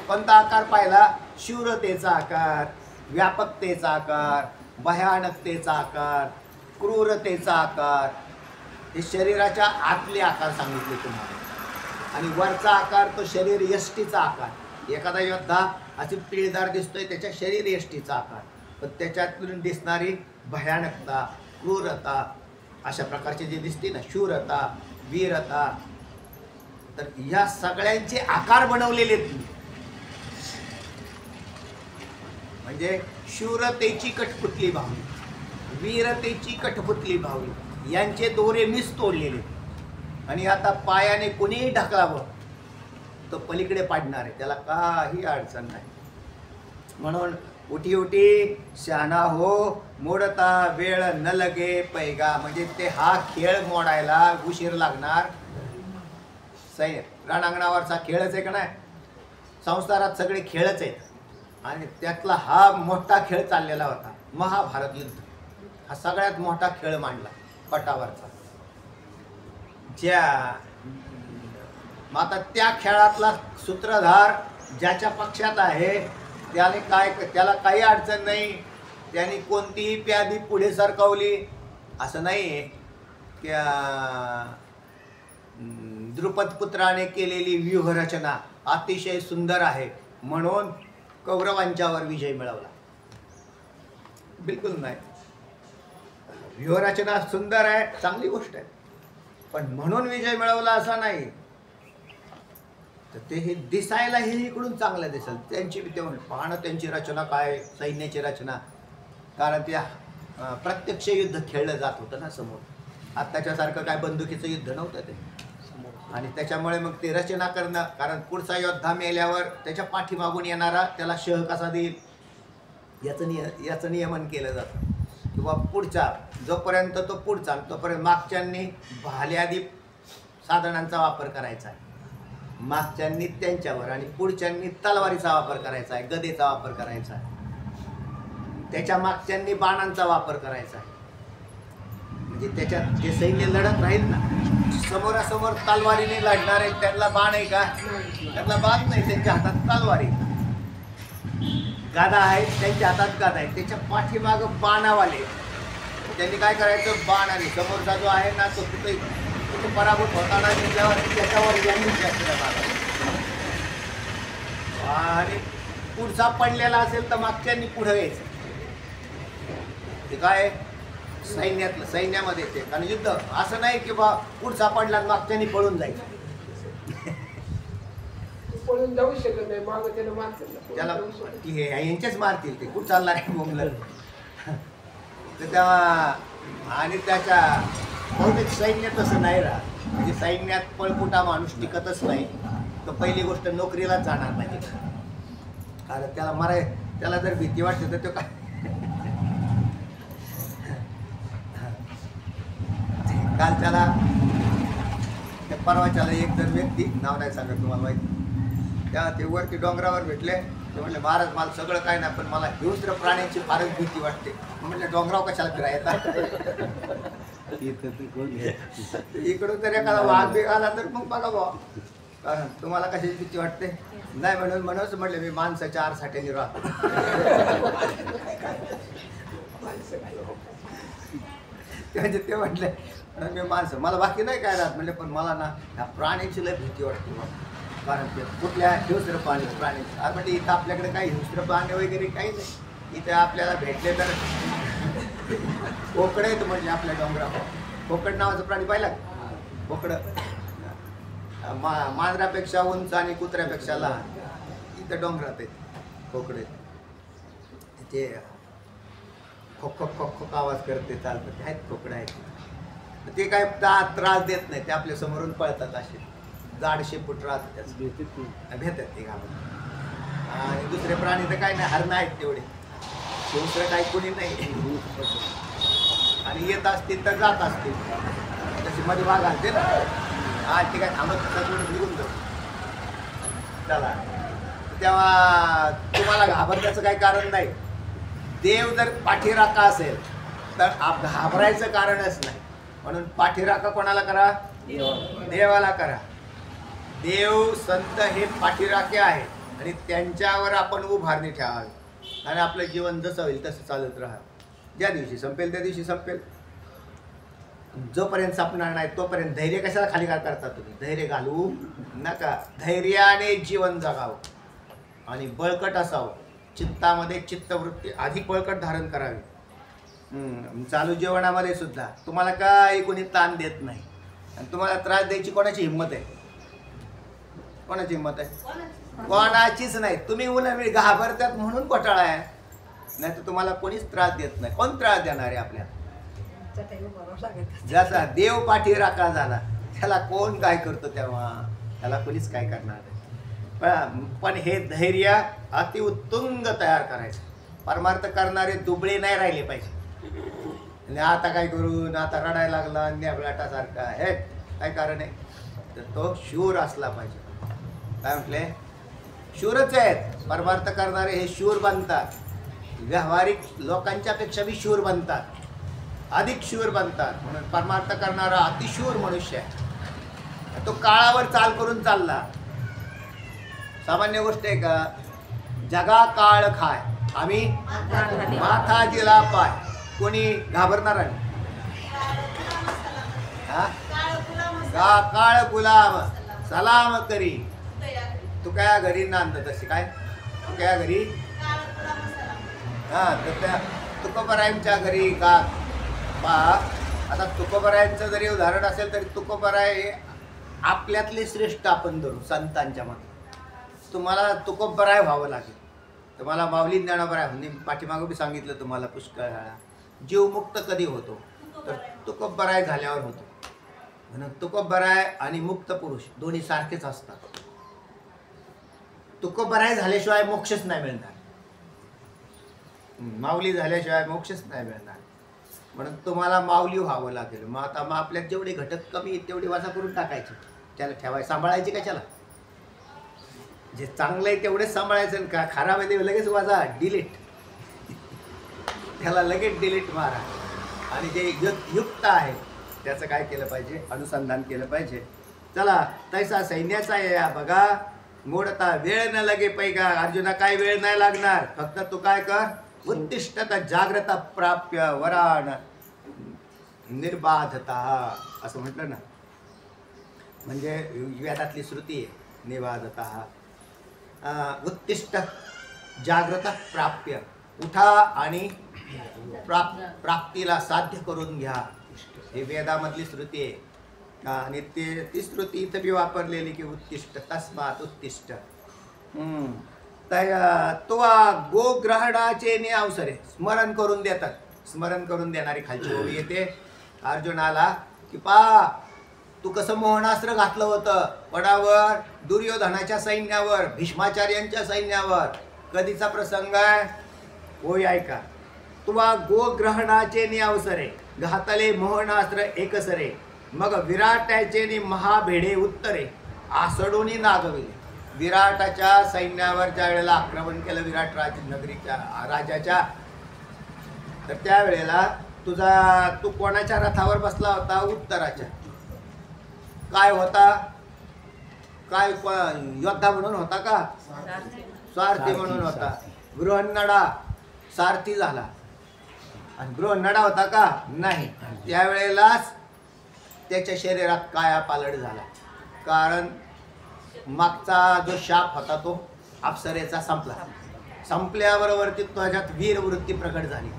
कोणता आकार पाहिला? शूरतेचा आकार, व्यापकतेचा आकार, भयानकतेचा आकार, क्रूरतेचा आकार. हे शरीराच्या आतले आकार सांगितले तुम्हाला. आणि वरचा आकार तो शरीर यष्टीचा आकार. एखादा योद्धा अशी पिळदार दिसतोय त्याच्या शरीर यष्टीचा आकार, पण त्याच्यातून दिसणारी भयानकता, क्रूरता, अशा प्रकारचे जे दिसते ना, शूरता, वीरता, तर या सगळ्यांचे आकार बनवलेले आहेत. म्हणजे शूरतेची कठपुतली भावली, वीरतेची कठपुतली भावली, यांचे दोरे मीच तोडलेले. आणि आता पायाने कोणीही ढकलावं तो पलीकडे पाडणार आहे, त्याला काही अडचण नाही. म्हणून उठी उठी शहाणा हो, मोडता वेळ न लगे पैगा. म्हणजे ते हा खेळ मोडायला उशीर लागणार. रणांगणावरचा खेळच आहे का नाही, संसारात सगळे खेळच आहेत. आणि त्यातला हा मोठा खेळ चाललेला होता, महाभारत युद्ध. हा सगळ्यात मोठा खेळ मांडला पटावरचा. आता त्या खेळातला सूत्रधार ज्याच्या पक्षात आहे त्याला काही अडचण नाही. त्याने कोणतीही प्यादी पुढे सरकवली असं नाही की द्रुपद पुत्राने केलेली व्यूहरचना अतिशय सुंदर आहे म्हणून कौरवांच्यावर विजय मिळवला, बिलकुल नाही. व्यूहरचना सुंदर आहे, चांगली गोष्ट आहे, पण म्हणून विजय मिळवला असा नाही. तर ते हे दिसायला हे इकडून चांगलं दिसेल. त्यांची तेव्हा पाहणं त्यांची रचना काय, सैन्याची रचना. कारण त्या प्रत्यक्ष युद्ध खेळलं जात होतं ना समोर. आत्ताच्यासारखं काय बंदुकीचं युद्ध नव्हतं ते. आणि त्याच्यामुळे मग ते रचना करणं, कारण पुढचा योद्धा मेल्यावर त्याच्या पाठीमागून येणारा त्याला शह कसा देईल याचं नियमन केलं जातं. किंवा पुढचा जोपर्यंत तो पुढचा तोपर्यंत मागच्यांनी भाल्यादी साधनांचा वापर करायचा आहे, मागच्यांनी त्यांच्यावर, आणि पुढच्यांनी तलवारीचा वापर करायचा आहे, गदेचा वापर करायचा आहे, त्याच्या मागच्यांनी बाणांचा वापर करायचा आहे. म्हणजे त्याच्यात जे सैन्य लढत राहील ना, समोरासमोर तलवारीने लढणारे त्यांना बाण आहे का? त्यांना बाण नाही, त्यांच्या हातात तलवारी. गादा आहे, त्यांच्या हातात गादा आहे, त्याच्या पाठीमागं बाणावाले. त्यांनी काय करायचं? बाण. आणि समोरचा जो आहे ना तो कुठे पराभूत होताना त्याच्यावर यांनी आणि पुढचा पडलेला असेल तर मागच्यांनी पुढे यायचं. ते काय सैन्यातलं, सैन्यामध्ये ते. कारण युद्ध असं नाही की बा पुढचा पडला मागच्यानी पळून जायचं. पळून जाऊ शकत नाही, माग त्याला मारतील, त्याला यांचेच मारतील ते, कुठं चालणार आहे बोंबलं. तर तेव्हा आणि त्याच्या बहुतेक सैन्य तसं नाही राहत. म्हणजे सैन्यात पळपुटा माणूस टिकतच नाही. तर पहिली गोष्ट नोकरीलाच जाणार नाही, कारण त्याला जर भीती वाटते तर तो काय काल त्याला परवाच्याला एक जण व्यक्ती, नाव नाही सांगत तुम्हाला माहिती, त्या ते वरती डोंगरावर भेटले. ते म्हणले महाराज मला सगळं काय नाही, पण मला हिंस्र प्राण्यांची फारच भीती वाटते. म्हणले डोंगराव कशाला फिरायचा, इकडून जर एखादा वाघ बिघ आला तर मग बघा बुवा तुम्हाला कशाची भीती वाटते. नाही म्हणूनच म्हटले मी माणसाच्या आरसाठ्याने राहतो. म्हणजे ते म्हटले मी माणसं, मला बाकी नाही काय राहत. म्हणले पण मला ना ह्या प्राण्याची लय भीती वाटते. कारण ते कुठल्या हिंस्र प्राणी म्हणजे इथं आपल्याकडे काही हिंस्र प्राणी वगैरे काही नाही. इथे आपल्याला भेटले तर कोकड आहेत. म्हणजे आपल्या डोंगरावर कोकड नावाचं प्राणी पाहिला. कोकडं मांजरापेक्षा उंच आणि कुत्र्यापेक्षा लहान. इथं डोंगरात आहेत कोकडे. ते खोक खोक खोक खोक आवाज करते, चालतं. ते आहेत कोकडं आहेत. ते काय त्रास देत नाही. ते आपल्या समोरून पळतात. असे जाडशे फुट राहतात, त्याच भेटतात ते घाबरून. आणि दुसरे प्राणी तर काय नाही, हरणं आहेत तेवढे, दुसरं काही कोणी नाही. आणि येत असतील तर जात असतील. तशी मध्ये वाघ असते ना, ते काय थांबत निघून जाऊ. चला, तेव्हा तुम्हाला घाबरण्याचं काही कारण नाही. देव जर पाठीराखा असेल तर घाबरायचं कारणच नाही. म्हणून पाठीराखा कोणाला करा? देवाला करा. देव संत हे पाठीराखे आहेत आणि त्यांच्यावर आपण उभारणी ठेवावी आणि आपलं जीवन जसं होईल तसं चालत राहा. ज्या दिवशी संपेल त्या दिवशी संपेल. जोपर्यंत संपणार नाही तोपर्यंत धैर्य कशाला खाली करता तुम्ही? धैर्य घालू नका. धैर्याने जीवन जगावं आणि बळकट असावं. चित्तामध्ये चित्तवृत्ती अधिक बळकट धारण करावी. चालू जीवनामध्ये सुद्धा तुम्हाला काही कोणी ताण देत नाही. आणि तुम्हाला त्रास द्यायची कोणाची हिंमत आहे? कोणाची हिंमत आहे? कोणाचीच नाही. तुम्ही उन्हाळी घाबरतात म्हणून घोटाळा आहे. नाही तर तुम्हाला कोणीच त्रास देत नाही. कोण त्रास देणार आहे आपल्याला? जसा देव पाठीराखा झाला त्याला कोण काय करतो, तेव्हा त्याला कोणीच काय करणार आहे. पण हे धैर्य अतिउत्तुंग तयार करायचं. परमार्थ करणारे दुबळे नाही राहिले पाहिजे. आणि आता काय करून आता रडायला लागला न्याबलाटासारखा, हे काय कारण आहे? तर तो शूर असला पाहिजे. काय म्हटले? शूरच आहेत. परमार्थ करणारे हे शूर बनतात. व्यावहारिक लोकांच्या पेक्षा बी शूर बनतात, अधिक शूर बनतात. म्हणून परमार्थ करणारा अतिशूर मनुष्य आहे. तो काळावर चाल करून चालला. सामान्य गोष्ट आहे का? जगा काळ खाय आम्ही माथा दिला पाय. कोणी घाबरणार आहे? काळ गुलाम सलाम करी. तू काय घरी नांद तशी काय? तू काय घरी तर त्या तुकोबरायांच्या घरी का पहा. आता तुकोबरायांचं जरी उदाहरण असेल तरी तुकोबराय हे आपल्यातले श्रेष्ठ आपण धरू संतांच्या मध्ये. तुम्हाला तुकोबराय व्हावं लागेल. तुम्हाला माऊली ज्ञानोबराय म्हणजे पाठीमागं बी सांगितलं तुम्हाला पुष्कळ वेळा. जीवमुक्त कधी होतो? तर तुकोबराय झाल्यावर होतो. म्हणून तुकोबराय आणि मुक्त पुरुष दोन्ही सारखेच असतात. तुकोबराय झाल्याशिवाय मोक्षच नाही मिळणार. माऊली झाल्याशिवाय मोक्षच नाही मिळणार. म्हणून तुम्हाला माऊली व्हावं लागेल. मग आता मग आपल्यात जेवढे घटक कमी आहेत तेवढी वाजा करून टाकायची. त्याला ठेवाय सांभाळायची कशाला? जे चांगलं आहे तेवढेच सांभाळायचं. का खराब आहे ते लगेच वाजा डिलीट. त्याला लगेच डिलीट मारा. आणि जे युक्त आहे त्याचं काय केलं पाहिजे? अनुसंधान केलं पाहिजे. चला तैसा सैन्याचा या बघा मोडता वेळ न लगे पैगा. अर्जुना काय वेळ नाही लागणार. फक्त तू काय कर? उत्तिष्ठता जाग्रता प्राप्य वराण निर्बाधता असं म्हटलं ना. म्हणजे वेदातली श्रुती आहे निर्बाधता. उत्तिष्ठ जाग्रता प्राप्य. उठा आणि प्राप्तीला साध्य करून घ्या. हे वेदामधली श्रुती आहे. आणि ती श्रुती इथं बी वापरलेली की उत्तिष्ठ तस्मात उत्तिष्ठ. तर तो गोग्रहणाचे अवसरे स्मरण करून देतात. स्मरण करून देणारी खालची ओळी येते अर्जुनाला की पा तू कसं मोहनास्त्र घातलं होतं कोणावर, दुर्योधनाच्या सैन्यावर, भीष्माचार्यांच्या सैन्यावर. कधीचा प्रसंग आहे होय ऐका. तुवा गोग्रहणाचे अवसरे घातले मोहनास्त्र एकसरे, मग विराटाचे महाभेडे उत्तरे आसडोनी नागविले. विराटाच्या सैन्यावर ज्या वेळेला आक्रमण केलं विराट नगरीच्या राजाच्या, तर त्यावेळेला तू कोणाच्या रथावर बसला होता? उत्तराच्या. काय होता? काय योद्धा म्हणून होता का? स्वार्थी म्हणून होता. गृहन्नडा सारथी झाला. आणि गृहन्नडा होता का? नाही. त्यावेळेलाच त्याच्या शरीरात काया पालट झाला. कारण मागचा जो शाप होता तो अप्सरेचा संपला. संपल्याबरोबर ती तुझ्यात वीरवृत्ती प्रकट झाली.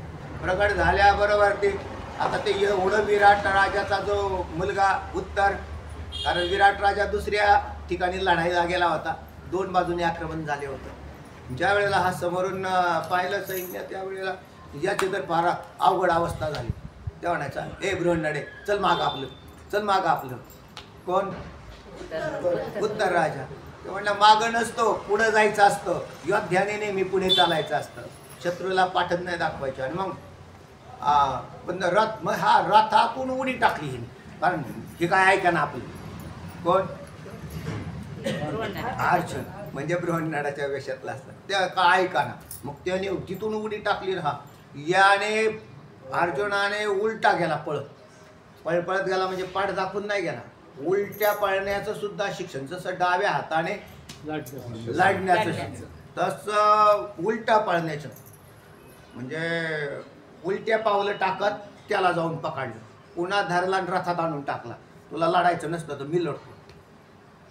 प्रकट झाल्याबरोबर ते आता ते एवढं विराट राजाचा जो मुलगा उत्तर, कारण विराट राजा दुसऱ्या ठिकाणी लढाईला गेला होता. दोन बाजूने आक्रमण झाले होतं. ज्या वेळेला हा समोरून पाहिलं सैन्य त्यावेळेला याची तर फार अवघड अवस्था झाली. त्या म्हणायचा ए बृहन्नडे चल माग आपलं, चल माग आपलं. कोण? उत्तर राजा. ते म्हणलं मागं नसतो, पुढं जायचं असतं. योद्ध्याने नेहमी पुढे चालायचं असतं. शत्रूला पाठत नाही दाखवायचं. आणि मग पण रथ मग हा रथातून उडी टाकली हिने. कारण हे काय ऐका ना आपली. कोण? अर्जुन म्हणजे बृहन्नडाच्या वेशातला असतात. त्या काय ऐका ना. मग त्याने तिथून उडी टाकली ना. याने अर्जुनाने उलटा गेला पळत. पळत गेला म्हणजे पाठ दाखवून नाही गेला. उलट्या पळण्याचं सुद्धा शिक्षण. जसं डाव्या हाताने लाडण्याचं तसं उलटा पळण्याचं. म्हणजे उलट्या पावलं टाकत त्याला जाऊन पकडलं. पुन्हा धरला आणि रथात आणून टाकला. तुला लढायचं नसतं तर मी लढतो.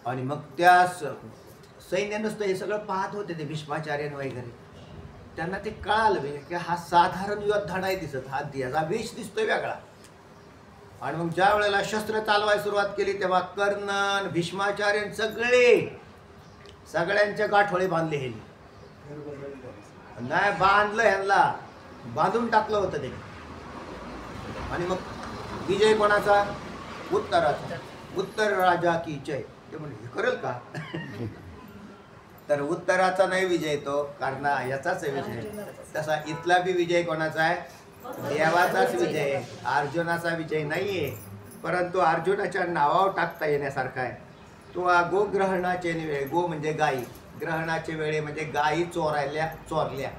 आणि मग त्या सैन्य नसतं हे सगळं पाहत होते ते भीष्माचार्य वगैरे. त्यांना ते कळालं की हा साधारण योद्धा नाही दिसत, हा याचा वेश दिसतोय वेगळा. आणि मग ज्या वेळेला शस्त्र चालवायला सुरुवात केली तेव्हा कर्ण भीष्माचार्य सगळ्यांच्या गाठोळे बांधले हे नाही बांधलं, ह्यांना बांधून टाकलं होतं ते. आणि मग विजय कोणाचा? उत्तराचा. उत्तर राजा की जय. ते म्हणजे हे करेल का? तर उत्तराचा नाही विजय तो, कारण याचाच विजय. तसा इथला बी विजय कोणाचा आहे? देवाचाच विजय. अर्जुनाचा विजय नाहीये. परंतु अर्जुनाच्या नावावर टाकता येण्यासारखा आहे. तो गोग्रहणाचे वेळे. गो म्हणजे गायी. ग्रहणाचे वेळे म्हणजे गायी चोरल्या.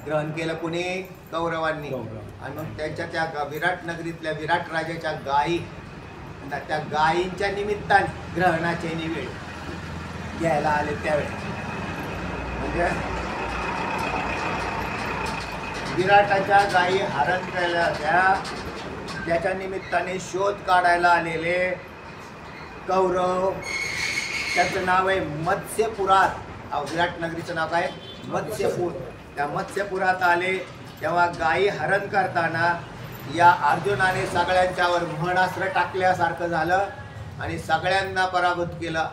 ग्रहण केलं कोणी? कौरवांनी. आणि मग त्यांच्या त्या विराट नगरीतल्या विराट राजाच्या गायी, त्या गायींच्या निमित्ताने ग्रहणाचे वेळ घ्यायला आले. त्यावेळेस म्हणजे विराटाच्या गायी हरण केल्या त्याच्या निमित्ताने शोध काढायला आलेले कौरव. त्याचं नाव आहे मत्स्यपुरात. विराट नगरीचं नाव काय? मत्स्यपूर. त्या मत्स्यपुरात आले तेव्हा गायी हरण करताना या अर्जुनाने सगळ्यांच्यावर मोहनास्त्र टाकल्यासारखं झालं आणि सगळ्यांना पराभूत केलं.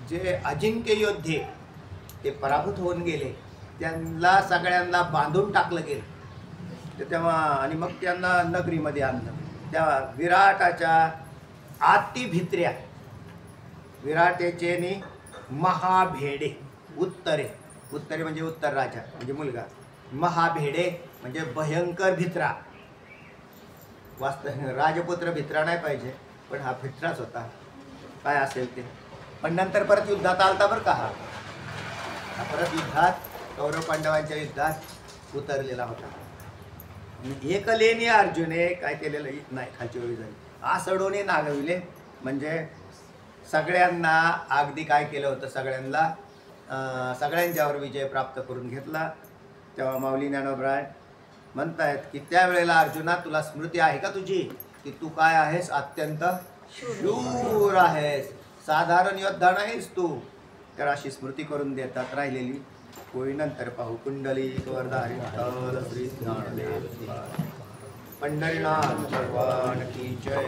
जे अजिंक्य योद्धे ते पराभूत होऊन गेले. त्यांना सगळ्यांना बांधून टाकलं गेलं. तर तेव्हा आणि मग त्यांना नगरीमध्ये आणलं. तेव्हा विराटाच्या आतिभित्र्या विराटेचे महाभेडे उत्तरे. उत्तरे म्हणजे उत्तर राजा म्हणजे मुलगा. महाभेडे म्हणजे भयंकर भित्रा. वास्तव राजपुत्र भित्रा नाही पाहिजे, पण हा भित्राच होता. काय असेल ते. पण नंतर परत युद्धात आलता बरं का. हा परत युद्धात कौरव पांडवांच्या युद्धात उतरलेला होता. एकलेने अर्जुने काय केलेलं नाही. खालची वेळी झाली आसडोने नागविले. म्हणजे सगळ्यांना अगदी काय केलं होतं, सगळ्यांच्यावर विजय प्राप्त करून घेतला. तेव्हा माऊली ज्ञानोबराय म्हणतायत की त्यावेळेला अर्जुना तुला स्मृती आहे का तुझी की तू काय आहेस? अत्यंत शूर आहेस, साधारण योद्धा नाहीस तू. तर अशी स्मृती करून देतात राहिलेली. कोई नंतर पाहू कुंडली वरदारी विठ्ठल श्री ज्ञानदेव पंढरीनाथ भगवान की जय।